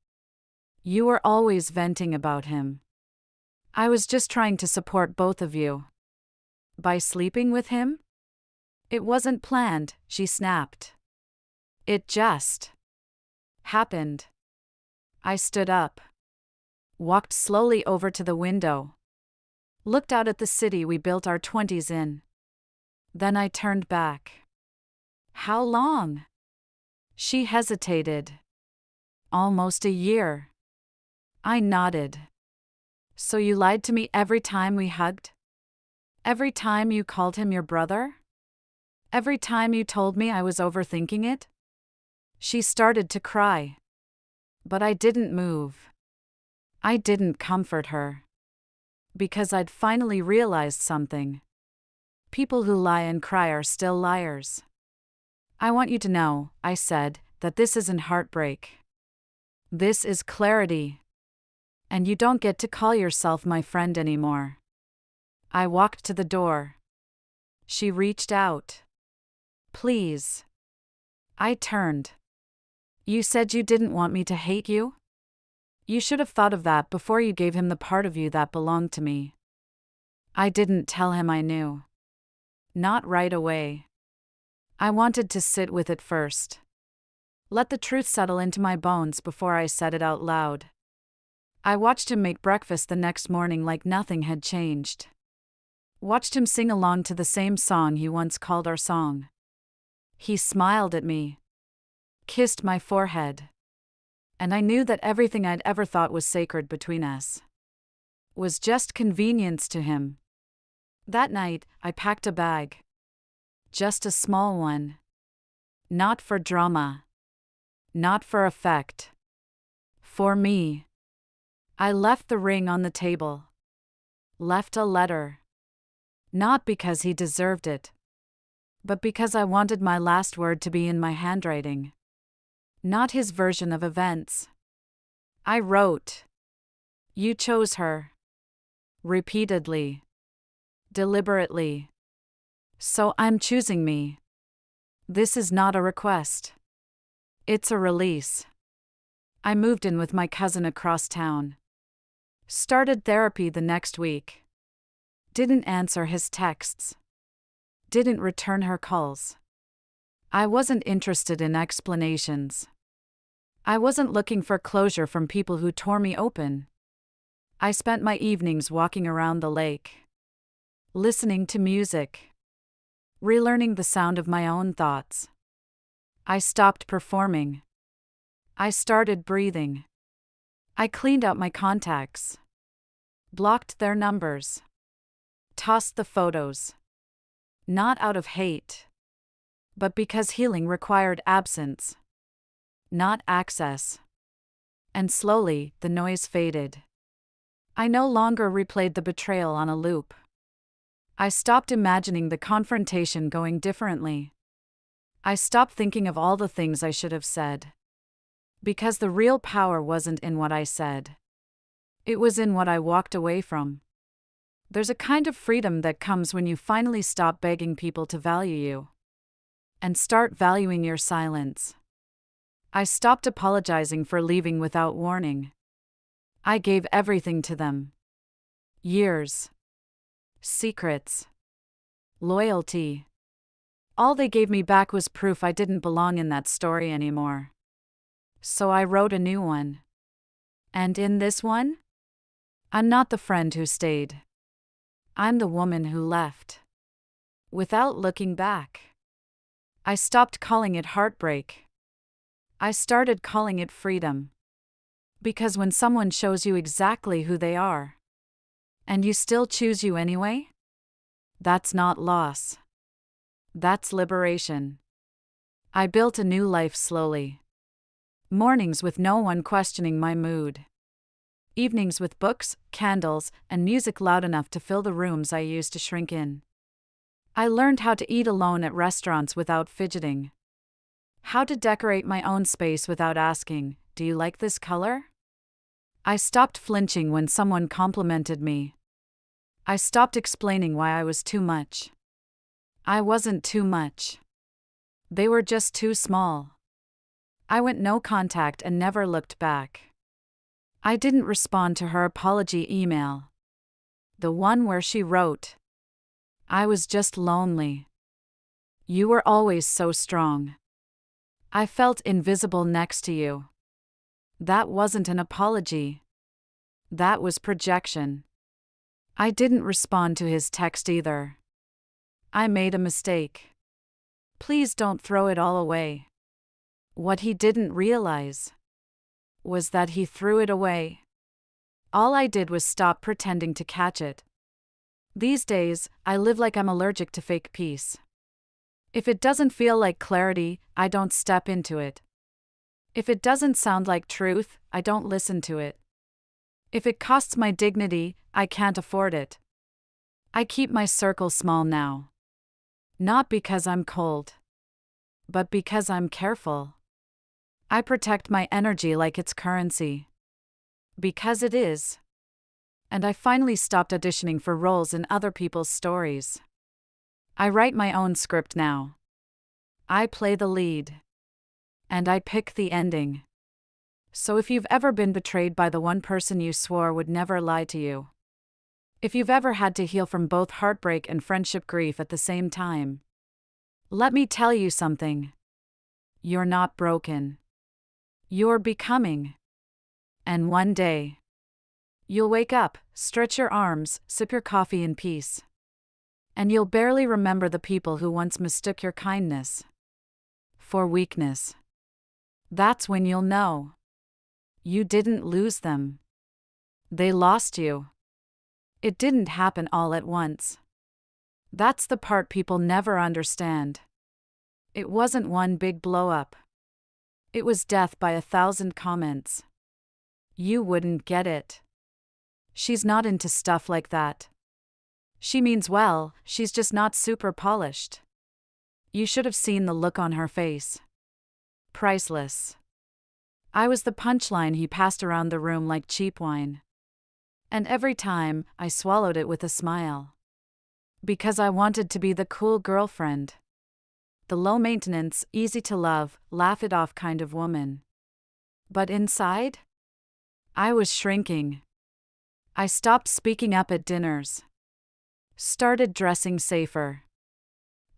You were always venting about him. I was just trying to support both of you. By sleeping with him? It wasn't planned, she snapped. It just happened. I stood up. Walked slowly over to the window. Looked out at the city we built our 20s in. Then I turned back. How long? She hesitated. Almost a year. I nodded. So you lied to me every time we hugged? Every time you called him your brother? Every time you told me I was overthinking it? She started to cry. But I didn't move. I didn't comfort her. Because I'd finally realized something. People who lie and cry are still liars. I want you to know, I said, that this isn't heartbreak. This is clarity. And you don't get to call yourself my friend anymore. I walked to the door. She reached out. Please. I turned. You said you didn't want me to hate you? You should have thought of that before you gave him the part of you that belonged to me. I didn't tell him I knew. Not right away. I wanted to sit with it first. Let the truth settle into my bones before I said it out loud. I watched him make breakfast the next morning like nothing had changed. Watched him sing along to the same song he once called our song. He smiled at me. Kissed my forehead. And I knew that everything I'd ever thought was sacred between us was just convenience to him. That night, I packed a bag. Just a small one. Not for drama. Not for effect. For me. I left the ring on the table. Left a letter. Not because he deserved it, but because I wanted my last word to be in my handwriting. Not his version of events. I wrote. You chose her. Repeatedly. Deliberately. So I'm choosing me. This is not a request. It's a release. I moved in with my cousin across town. Started therapy the next week. Didn't answer his texts. Didn't return her calls. I wasn't interested in explanations. I wasn't looking for closure from people who tore me open. I spent my evenings walking around the lake. Listening to music. Relearning the sound of my own thoughts. I stopped performing. I started breathing. I cleaned out my contacts. Blocked their numbers. Tossed the photos. Not out of hate. But because healing required absence. Not access. And slowly, the noise faded. I no longer replayed the betrayal on a loop. I stopped imagining the confrontation going differently. I stopped thinking of all the things I should have said. Because the real power wasn't in what I said. It was in what I walked away from. There's a kind of freedom that comes when you finally stop begging people to value you. and start valuing your silence. I stopped apologizing for leaving without warning. I gave everything to them. Years. Secrets. Loyalty. All they gave me back was proof I didn't belong in that story anymore. So I wrote a new one. And in this one, I'm not the friend who stayed. I'm the woman who left. Without looking back. I stopped calling it heartbreak. I started calling it freedom. Because when someone shows you exactly who they are, and you still choose you anyway, that's not loss. That's liberation. I built a new life slowly. Mornings with no one questioning my mood. Evenings with books, candles, and music loud enough to fill the rooms I used to shrink in. I learned how to eat alone at restaurants without fidgeting. How to decorate my own space without asking, "Do you like this color?" I stopped flinching when someone complimented me. I stopped explaining why I was too much. I wasn't too much. They were just too small. I went no contact and never looked back. I didn't respond to her apology email. The one where she wrote, "I was just lonely. You were always so strong. I felt invisible next to you." That wasn't an apology. That was projection. I didn't respond to his text either. I made a mistake. Please don't throw it all away. What he didn't realize was that he threw it away. All I did was stop pretending to catch it. These days, I live like I'm allergic to fake peace. If it doesn't feel like clarity, I don't step into it. If it doesn't sound like truth, I don't listen to it. If it costs my dignity, I can't afford it. I keep my circle small now. Not because I'm cold, but because I'm careful. I protect my energy like it's currency. Because it is. And I finally stopped auditioning for roles in other people's stories. I write my own script now. I play the lead. And I pick the ending. So if you've ever been betrayed by the one person you swore would never lie to you, if you've ever had to heal from both heartbreak and friendship grief at the same time, let me tell you something. You're not broken. You're becoming. And one day, you'll wake up, stretch your arms, sip your coffee in peace. And you'll barely remember the people who once mistook your kindness for weakness. That's when you'll know. You didn't lose them. They lost you. It didn't happen all at once. That's the part people never understand. It wasn't one big blow-up. It was death by 1,000 comments. You wouldn't get it. She's not into stuff like that. She means well, she's just not super polished. You should have seen the look on her face. Priceless. I was the punchline he passed around the room like cheap wine. And every time, I swallowed it with a smile. Because I wanted to be the cool girlfriend. The low-maintenance, easy-to-love, laugh-it-off kind of woman. But inside? I was shrinking. I stopped speaking up at dinners. Started dressing safer.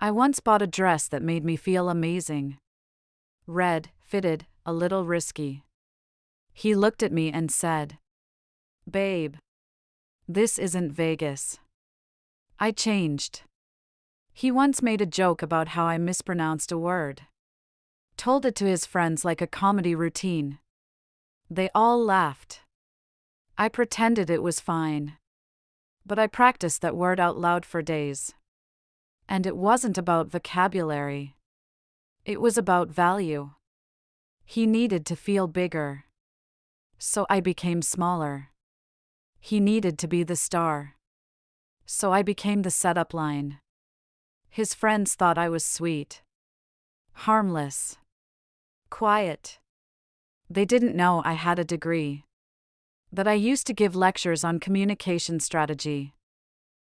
I once bought a dress that made me feel amazing. Red, fitted, a little risky. He looked at me and said, "Babe, this isn't Vegas." I changed. He once made a joke about how I mispronounced a word. Told it to his friends like a comedy routine. They all laughed. I pretended it was fine. But I practiced that word out loud for days. And it wasn't about vocabulary. It was about value. He needed to feel bigger. So I became smaller. He needed to be the star. So I became the setup line. His friends thought I was sweet. Harmless. Quiet. They didn't know I had a degree. That I used to give lectures on communication strategy.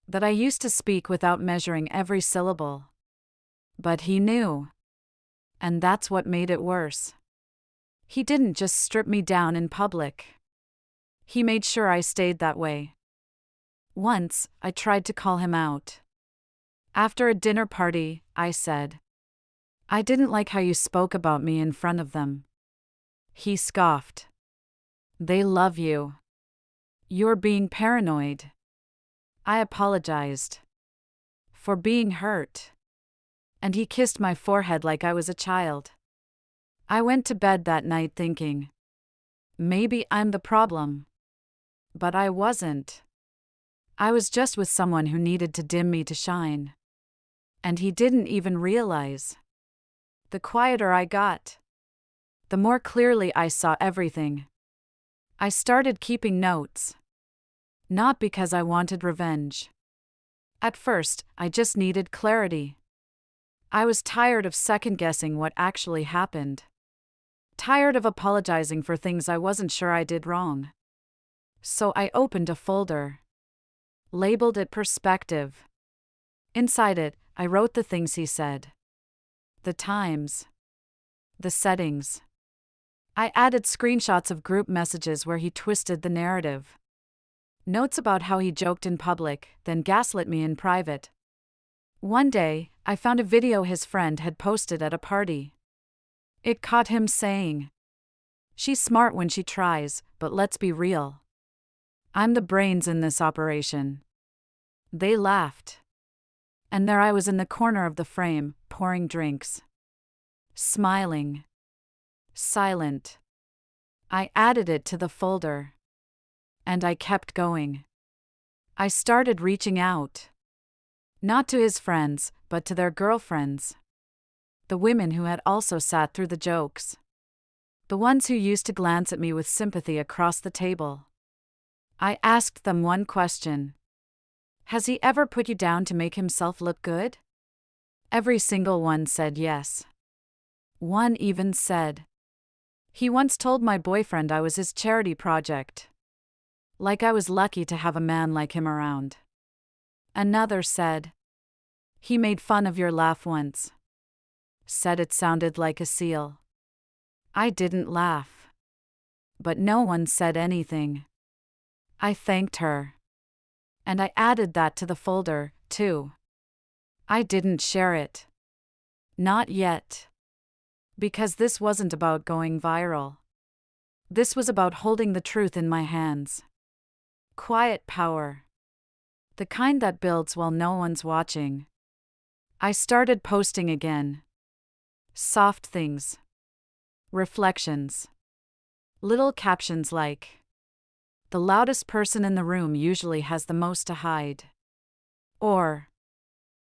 That I used to speak without measuring every syllable. But he knew. And that's what made it worse. He didn't just strip me down in public. He made sure I stayed that way. Once, I tried to call him out. After a dinner party, I said, "I didn't like how you spoke about me in front of them." He scoffed. "They love you. You're being paranoid." I apologized for being hurt, and he kissed my forehead like I was a child. I went to bed that night thinking, maybe I'm the problem. But I wasn't. I was just with someone who needed to dim me to shine. And he didn't even realize. The quieter I got, the more clearly I saw everything. I started keeping notes. Not because I wanted revenge. At first, I just needed clarity. I was tired of second-guessing what actually happened. Tired of apologizing for things I wasn't sure I did wrong. So I opened a folder. Labeled it Perspective. Inside it, I wrote the things he said. The times. The settings. I added screenshots of group messages where he twisted the narrative. Notes about how he joked in public, then gaslit me in private. One day, I found a video his friend had posted at a party. It caught him saying, "She's smart when she tries, but let's be real. I'm the brains in this operation." They laughed. And there I was in the corner of the frame, pouring drinks. Smiling. Silent. I added it to the folder. And I kept going. I started reaching out. Not to his friends, but to their girlfriends. The women who had also sat through the jokes. The ones who used to glance at me with sympathy across the table. I asked them one question. Has he ever put you down to make himself look good? Every single one said yes. One even said, "He once told my boyfriend I was his charity project." Like I was lucky to have a man like him around. Another said, "He made fun of your laugh once." Said it sounded like a seal. I didn't laugh. But no one said anything. I thanked her. And I added that to the folder, too. I didn't share it. Not yet. Because this wasn't about going viral. This was about holding the truth in my hands. Quiet power. The kind that builds while no one's watching. I started posting again. Soft things. Reflections. Little captions like, "The loudest person in the room usually has the most to hide." Or,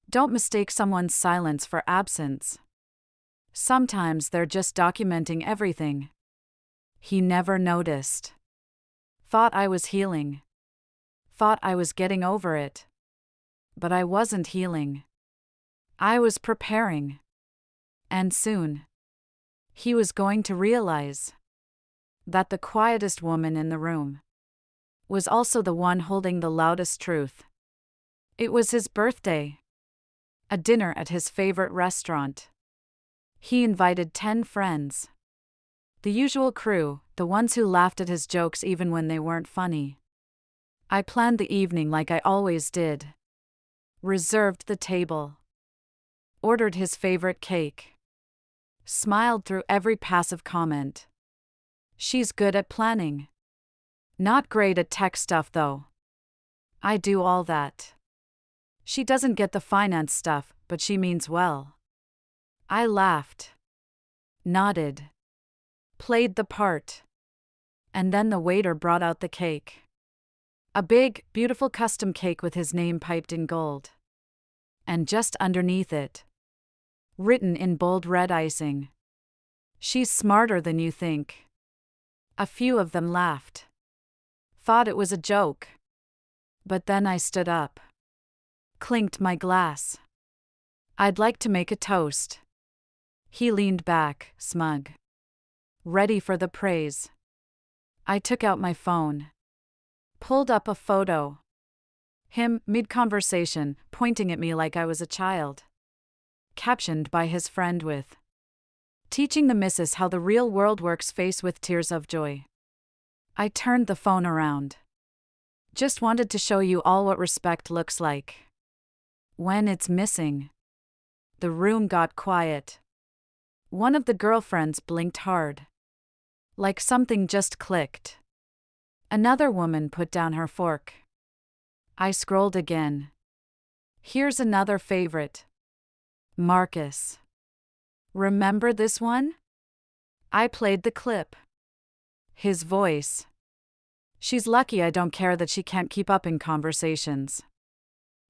"Don't mistake someone's silence for absence. Sometimes they're just documenting everything." He never noticed. Thought I was healing. Thought I was getting over it. But I wasn't healing. I was preparing. And soon, he was going to realize that the quietest woman in the room was also the one holding the loudest truth. It was his birthday. A dinner at his favorite restaurant. He invited 10 friends. The usual crew, the ones who laughed at his jokes even when they weren't funny. I planned the evening like I always did. Reserved the table. Ordered his favorite cake. Smiled through every passive comment. She's good at planning. Not great at tech stuff though. I do all that. She doesn't get the finance stuff, but she means well. I laughed. Nodded. Played the part. And then the waiter brought out the cake. A big, beautiful custom cake with his name piped in gold. And just underneath it, written in bold red icing, "She's smarter than you think." A few of them laughed. Thought it was a joke. But then I stood up. Clinked my glass. "I'd like to make a toast." He leaned back, smug. Ready for the praise. I took out my phone. Pulled up a photo. Him, mid-conversation, pointing at me like I was a child. Captioned by his friend with, Teaching the missus how the real world works face with tears of joy. I turned the phone around. Just wanted to show you all what respect looks like. When it's missing. The room got quiet. One of the girlfriends blinked hard. Like something just clicked. Another woman put down her fork. I scrolled again. Here's another favorite. Marcus. Remember this one? I played the clip. His voice. She's lucky I don't care that she can't keep up in conversations.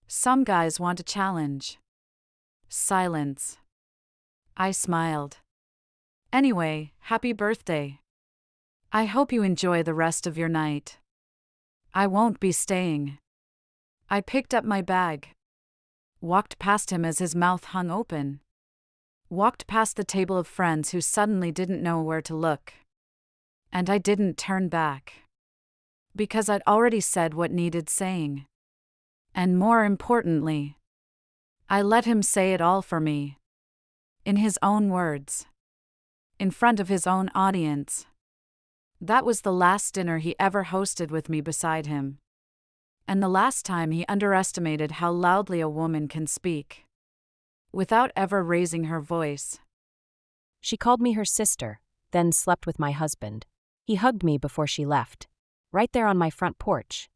Some guys want a challenge. Silence. I smiled. Anyway, happy birthday. I hope you enjoy the rest of your night. I won't be staying. I picked up my bag. Walked past him as his mouth hung open. Walked past the table of friends who suddenly didn't know where to look. And I didn't turn back. Because I'd already said what needed saying. And more importantly, I let him say it all for me. In his own words. In front of his own audience. That was the last dinner he ever hosted with me beside him. And the last time he underestimated how loudly a woman can speak. Without ever raising her voice. She called me her sister, then slept with my husband. He hugged me before she left. Right there on my front porch.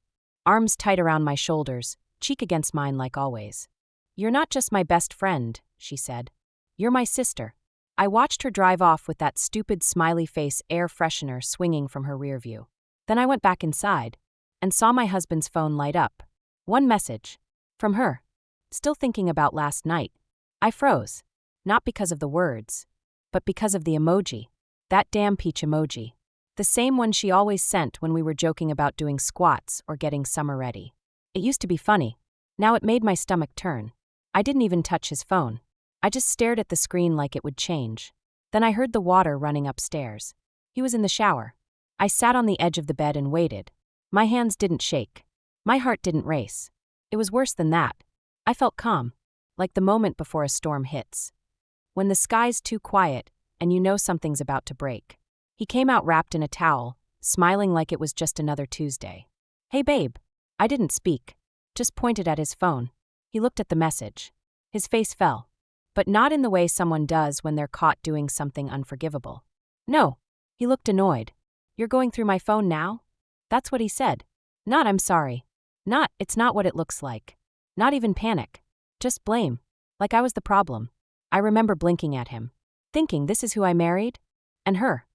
Arms tight around my shoulders, cheek against mine like always. "You're not just my best friend," she said. "You're my sister." I watched her drive off with that stupid smiley face air freshener swinging from her rear view. Then I went back inside and saw my husband's phone light up. One message. From her. Still thinking about last night. I froze. Not because of the words, but because of the emoji. That damn peach emoji. The same one she always sent when we were joking about doing squats or getting summer ready. It used to be funny. Now it made my stomach turn. I didn't even touch his phone. I just stared at the screen like it would change. Then I heard the water running upstairs. He was in the shower. I sat on the edge of the bed and waited. My hands didn't shake. My heart didn't race. It was worse than that. I felt calm, like the moment before a storm hits. When the sky's too quiet and you know something's about to break. He came out wrapped in a towel, smiling like it was just another Tuesday. "Hey babe." I didn't speak, just pointed at his phone. He looked at the message. His face fell. But not in the way someone does when they're caught doing something unforgivable. No. He looked annoyed. "You're going through my phone now?" That's what he said. Not "I'm sorry." Not "it's not what it looks like." Not even panic. Just blame. Like I was the problem. I remember blinking at him. Thinking this is who I married? And her.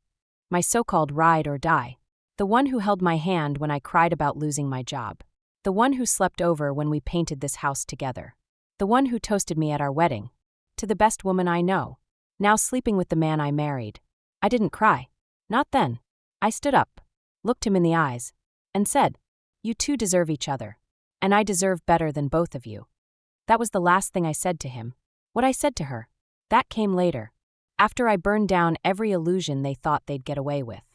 My so-called ride or die. The one who held my hand when I cried about losing my job. The one who slept over when we painted this house together. The one who toasted me at our wedding. To the best woman I know. Now sleeping with the man I married. I didn't cry. Not then. I stood up, looked him in the eyes, and said, "You two deserve each other. And I deserve better than both of you." That was the last thing I said to him. What I said to her. That came later. After I burned down every illusion they thought they'd get away with.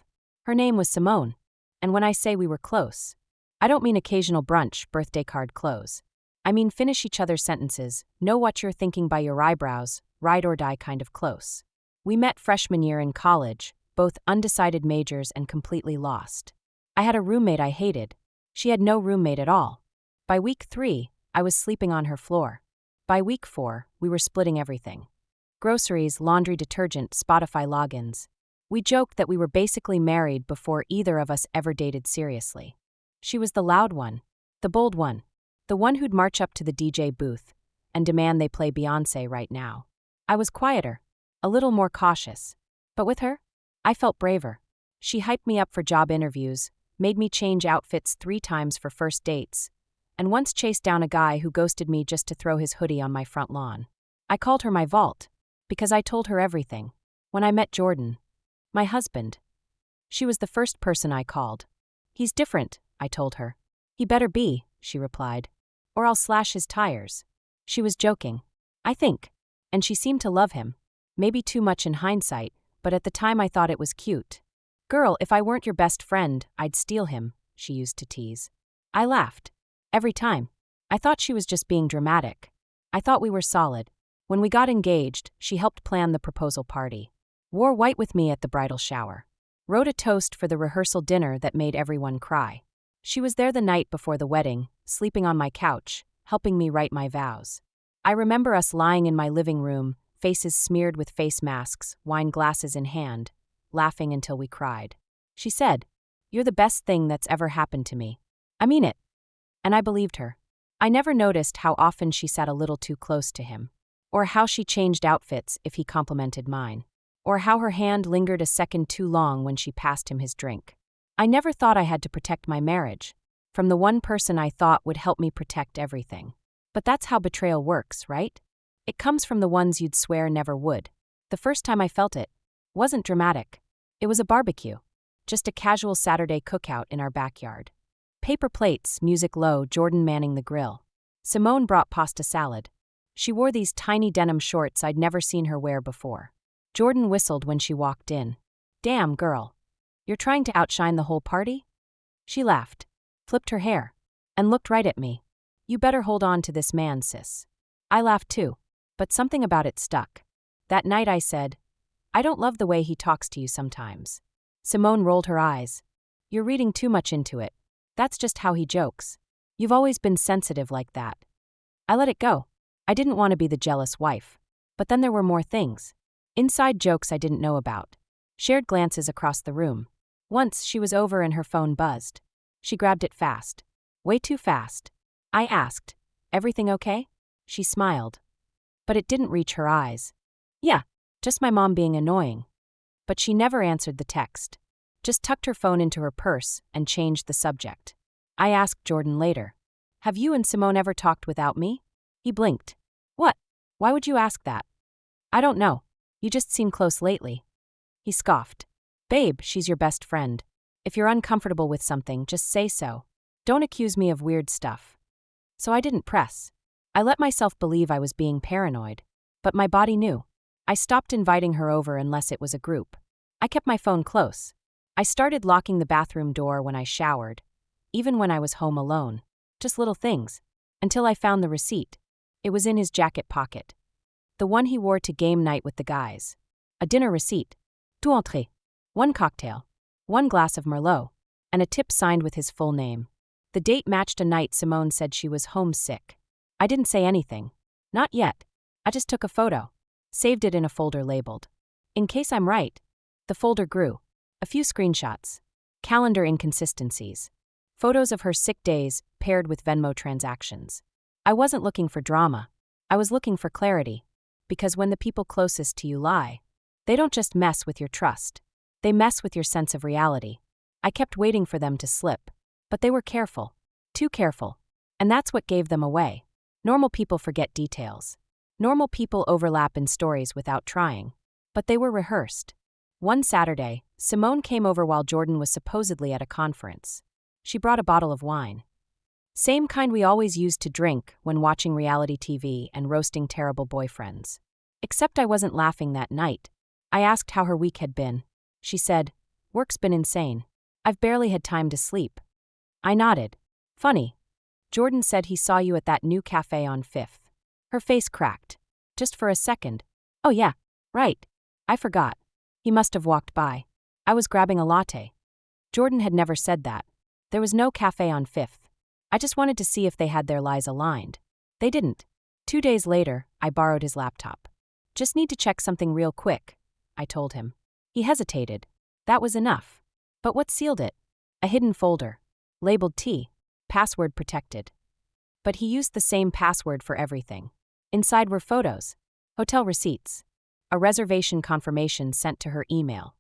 Her name was Simone. And when I say we were close, I don't mean occasional brunch, birthday card close. I mean finish each other's sentences, know what you're thinking by your eyebrows, ride or die kind of close. We met freshman year in college, both undecided majors and completely lost. I had a roommate I hated. She had no roommate at all. By week 3, I was sleeping on her floor. By week 4, we were splitting everything. Groceries, laundry detergent, Spotify logins. We joked that we were basically married before either of us ever dated seriously. She was the loud one, the bold one, the one who'd march up to the DJ booth and demand they play Beyoncé right now. I was quieter, a little more cautious. But with her, I felt braver. She hyped me up for job interviews, made me change outfits 3 times for first dates, and once chased down a guy who ghosted me just to throw his hoodie on my front lawn. I called her my vault, because I told her everything. When I met Jordan, my husband, she was the first person I called. "He's different," I told her. "He better be," she replied, "or I'll slash his tires." She was joking, I think, and she seemed to love him. Maybe too much in hindsight, but at the time I thought it was cute. "Girl, if I weren't your best friend, I'd steal him," she used to tease. I laughed. Every time. I thought she was just being dramatic. I thought we were solid. When we got engaged, she helped plan the proposal party. wore white with me at the bridal shower, wrote a toast for the rehearsal dinner that made everyone cry. She was there the night before the wedding, sleeping on my couch, helping me write my vows. I remember us lying in my living room, faces smeared with face masks, wine glasses in hand, laughing until we cried. She said, "You're the best thing that's ever happened to me. I mean it." And I believed her. I never noticed how often she sat a little too close to him, or how she changed outfits if he complimented mine, or how her hand lingered a second too long when she passed him his drink. I never thought I had to protect my marriage from the one person I thought would help me protect everything. But that's how betrayal works, right? It comes from the ones you'd swear never would. The first time I felt it wasn't dramatic. It was a barbecue, just a casual Saturday cookout in our backyard. Paper plates, music low, Jordan manning the grill. Simone brought pasta salad. She wore these tiny denim shorts I'd never seen her wear before. Jordan whistled when she walked in. "Damn, girl. You're trying to outshine the whole party?" She laughed, flipped her hair, and looked right at me. "You better hold on to this man, sis." I laughed too, but something about it stuck. That night I said, "I don't love the way he talks to you sometimes." Simone rolled her eyes. "You're reading too much into it. That's just how he jokes. You've always been sensitive like that." I let it go. I didn't want to be the jealous wife. But then there were more things. Inside jokes I didn't know about. Shared glances across the room. Once she was over and her phone buzzed. She grabbed it fast. Way too fast. I asked, "Everything okay?" She smiled. But it didn't reach her eyes. "Yeah, just my mom being annoying." But she never answered the text. Just tucked her phone into her purse and changed the subject. I asked Jordan later, "Have you and Simone ever talked without me?" He blinked. "What? Why would you ask that?" "I don't know. You just seem close lately." He scoffed. "Babe, she's your best friend. If you're uncomfortable with something, just say so. Don't accuse me of weird stuff." So I didn't press. I let myself believe I was being paranoid. But my body knew. I stopped inviting her over unless it was a group. I kept my phone close. I started locking the bathroom door when I showered, even when I was home alone. Just little things. Until I found the receipt. It was in his jacket pocket. The one he wore to game night with the guys. A dinner receipt. Deux entrées. One cocktail. One glass of Merlot. And a tip signed with his full name. The date matched a night Simone said she was homesick. I didn't say anything. Not yet. I just took a photo. Saved it in a folder labeled. In case I'm right. The folder grew. A few screenshots. Calendar inconsistencies. Photos of her sick days paired with Venmo transactions. I wasn't looking for drama. I was looking for clarity. Because when the people closest to you lie, they don't just mess with your trust. They mess with your sense of reality. I kept waiting for them to slip. But they were careful. Too careful. And that's what gave them away. Normal people forget details. Normal people overlap in stories without trying. But they were rehearsed. One Saturday, Simone came over while Jordan was supposedly at a conference. She brought a bottle of wine. Same kind we always used to drink when watching reality TV and roasting terrible boyfriends. Except I wasn't laughing that night. I asked how her week had been. She said, "Work's been insane. I've barely had time to sleep." I nodded. "Funny. Jordan said he saw you at that new cafe on 5th. Her face cracked. Just for a second. "Oh yeah, right. I forgot. He must have walked by. I was grabbing a latte." Jordan had never said that. There was no cafe on 5th. I just wanted to see if they had their lies aligned. They didn't. 2 days later, I borrowed his laptop. "Just need to check something real quick," I told him. He hesitated. That was enough. But what sealed it? A hidden folder. Labeled T. Password protected. But he used the same password for everything. Inside were photos. Hotel receipts. A reservation confirmation sent to her email.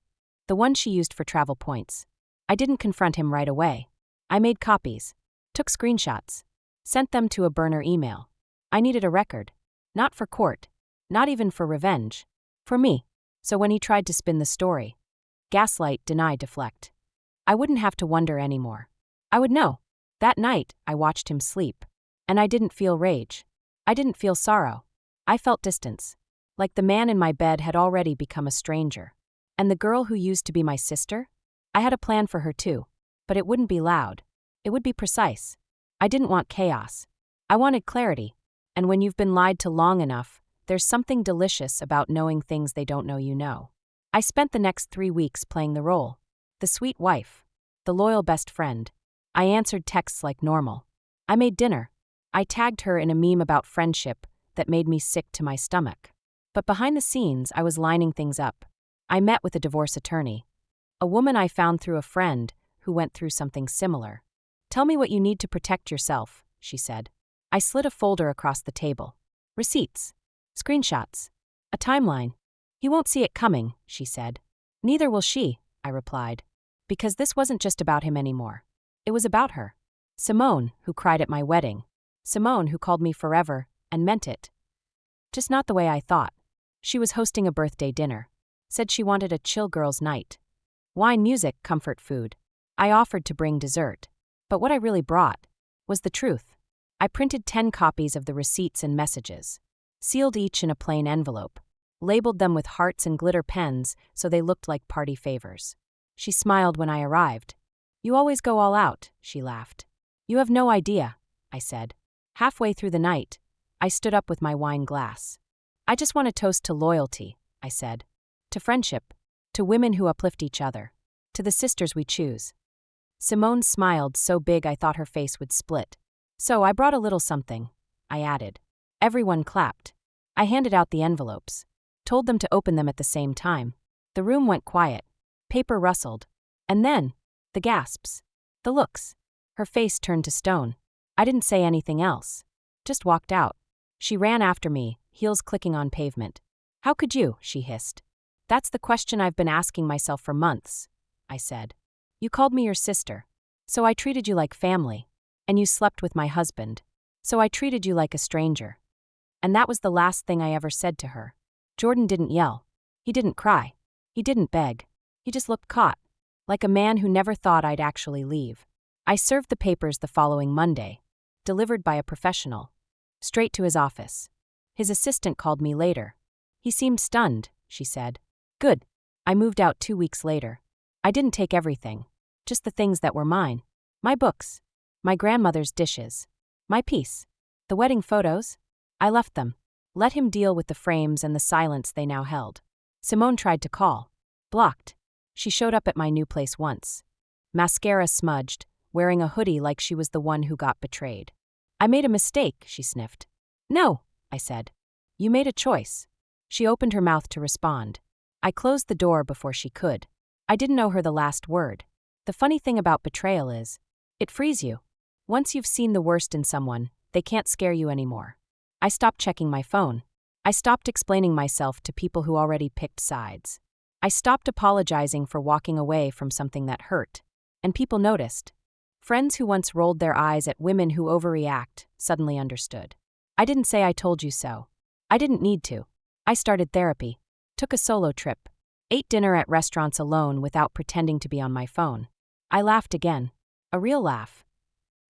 The one she used for travel points. I didn't confront him right away. I made copies. Took screenshots. Sent them to a burner email. I needed a record. Not for court. Not even for revenge. For me. So when he tried to spin the story. Gaslight, deny, deflect. I wouldn't have to wonder anymore. I would know. That night, I watched him sleep. And I didn't feel rage. I didn't feel sorrow. I felt distance. Like the man in my bed had already become a stranger. And the girl who used to be my sister? I had a plan for her too. But it wouldn't be loud. It would be precise. I didn't want chaos. I wanted clarity. And when you've been lied to long enough, there's something delicious about knowing things they don't know you know. I spent the next 3 weeks playing the role. The sweet wife. The loyal best friend. I answered texts like normal. I made dinner. I tagged her in a meme about friendship that made me sick to my stomach. But behind the scenes, I was lining things up. I met with a divorce attorney. A woman I found through a friend who went through something similar. "Tell me what you need to protect yourself," she said. I slid a folder across the table. Receipts. Screenshots. A timeline. "You won't see it coming," she said. "Neither will she," I replied. Because this wasn't just about him anymore. It was about her. Simone, who cried at my wedding. Simone, who called me forever, and meant it. Just not the way I thought. She was hosting a birthday dinner. Said she wanted a chill girls' night. Wine, music, comfort food. I offered to bring dessert. But what I really brought was the truth. I printed 10 copies of the receipts and messages. Sealed each in a plain envelope. Labeled them with hearts and glitter pens so they looked like party favors. She smiled when I arrived. "You always go all out," she laughed. "You have no idea," I said. Halfway through the night, I stood up with my wine glass. "I just want to toast to loyalty," I said. "To friendship. To women who uplift each other. To the sisters we choose." Simone smiled so big I thought her face would split. "So I brought a little something," I added. Everyone clapped. I handed out the envelopes. Told them to open them at the same time. The room went quiet. Paper rustled. And then, the gasps. The looks. Her face turned to stone. I didn't say anything else. Just walked out. She ran after me, heels clicking on pavement. "How could you?" she hissed. "That's the question I've been asking myself for months," I said. "You called me your sister. So I treated you like family. And you slept with my husband. So I treated you like a stranger." And that was the last thing I ever said to her. Jordan didn't yell. He didn't cry. He didn't beg. He just looked caught. Like a man who never thought I'd actually leave. I served the papers the following Monday. Delivered by a professional. Straight to his office. His assistant called me later. "He seemed stunned," she said. "Good." I moved out 2 weeks later. I didn't take everything. Just the things that were mine. My books. My grandmother's dishes. My piece. The wedding photos. I left them. Let him deal with the frames and the silence they now held. Simone tried to call. Blocked. She showed up at my new place once. Mascara smudged, wearing a hoodie like she was the one who got betrayed. "I made a mistake," she sniffed. "No," I said. "You made a choice." She opened her mouth to respond. I closed the door before she could. I didn't know her the last word. The funny thing about betrayal is, it frees you. Once you've seen the worst in someone, they can't scare you anymore. I stopped checking my phone. I stopped explaining myself to people who already picked sides. I stopped apologizing for walking away from something that hurt. And people noticed. Friends who once rolled their eyes at women who overreact suddenly understood. I didn't say I told you so. I didn't need to. I started therapy. Took a solo trip. Ate dinner at restaurants alone without pretending to be on my phone. I laughed again. A real laugh.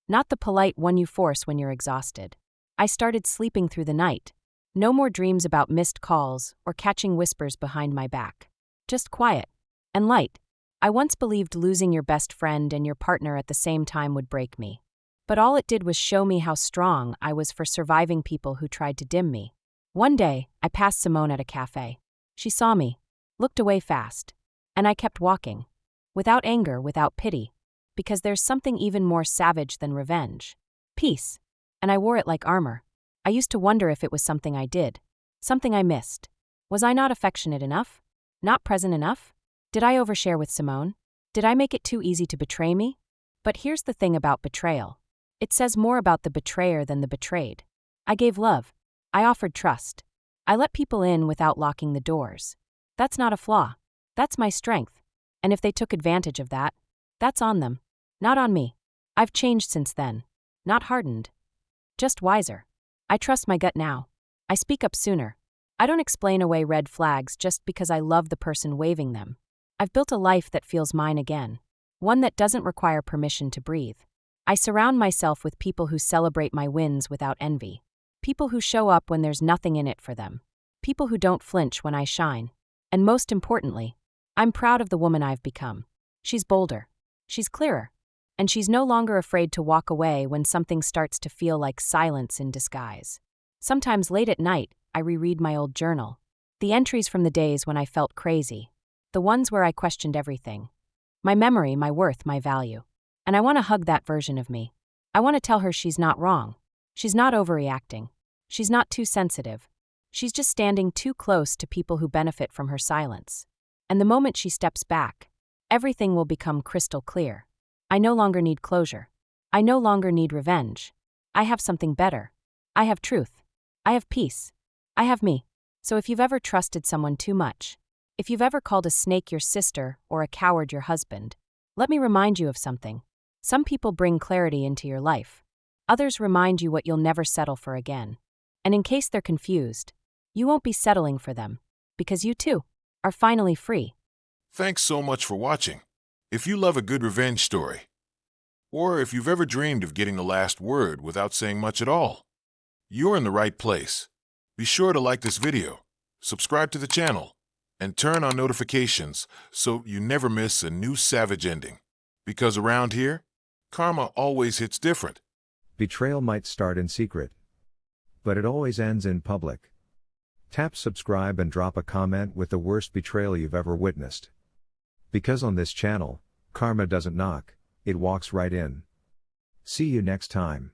Not the polite one you force when you're exhausted. I started sleeping through the night. No more dreams about missed calls or catching whispers behind my back. Just quiet. And light. I once believed losing your best friend and your partner at the same time would break me. But all it did was show me how strong I was for surviving people who tried to dim me. One day, I passed Simone at a cafe. She saw me. Looked away fast. And I kept walking. Without anger, without pity. Because there's something even more savage than revenge. Peace. And I wore it like armor. I used to wonder if it was something I did. Something I missed. Was I not affectionate enough? Not present enough? Did I overshare with Simone? Did I make it too easy to betray me? But here's the thing about betrayal. It says more about the betrayer than the betrayed. I gave love. I offered trust. I let people in without locking the doors. That's not a flaw. That's my strength. And if they took advantage of that, that's on them. Not on me. I've changed since then. Not hardened. Just wiser. I trust my gut now. I speak up sooner. I don't explain away red flags just because I love the person waving them. I've built a life that feels mine again. One that doesn't require permission to breathe. I surround myself with people who celebrate my wins without envy. People who show up when there's nothing in it for them. People who don't flinch when I shine. And most importantly, I'm proud of the woman I've become. She's bolder. She's clearer. And she's no longer afraid to walk away when something starts to feel like silence in disguise. Sometimes late at night, I reread my old journal. The entries from the days when I felt crazy. the ones where I questioned everything. My memory, my worth, my value. And I want to hug that version of me. I want to tell her she's not wrong. She's not overreacting. She's not too sensitive. She's just standing too close to people who benefit from her silence. And the moment she steps back, everything will become crystal clear. I no longer need closure. I no longer need revenge. I have something better. I have truth. I have peace. I have me. So if you've ever trusted someone too much, if you've ever called a snake your sister or a coward your husband, let me remind you of something. Some people bring clarity into your life. Others remind you what you'll never settle for again. And in case they're confused, you won't be settling for them, because you too are finally free. Thanks so much for watching. If you love a good revenge story, or if you've ever dreamed of getting the last word without saying much at all, you're in the right place. Be sure to like this video, subscribe to the channel, and turn on notifications so you never miss a new savage ending. Because around here, karma always hits different. Betrayal might start in secret, but it always ends in public. Tap subscribe and drop a comment with the worst betrayal you've ever witnessed. Because on this channel, karma doesn't knock, it walks right in. See you next time.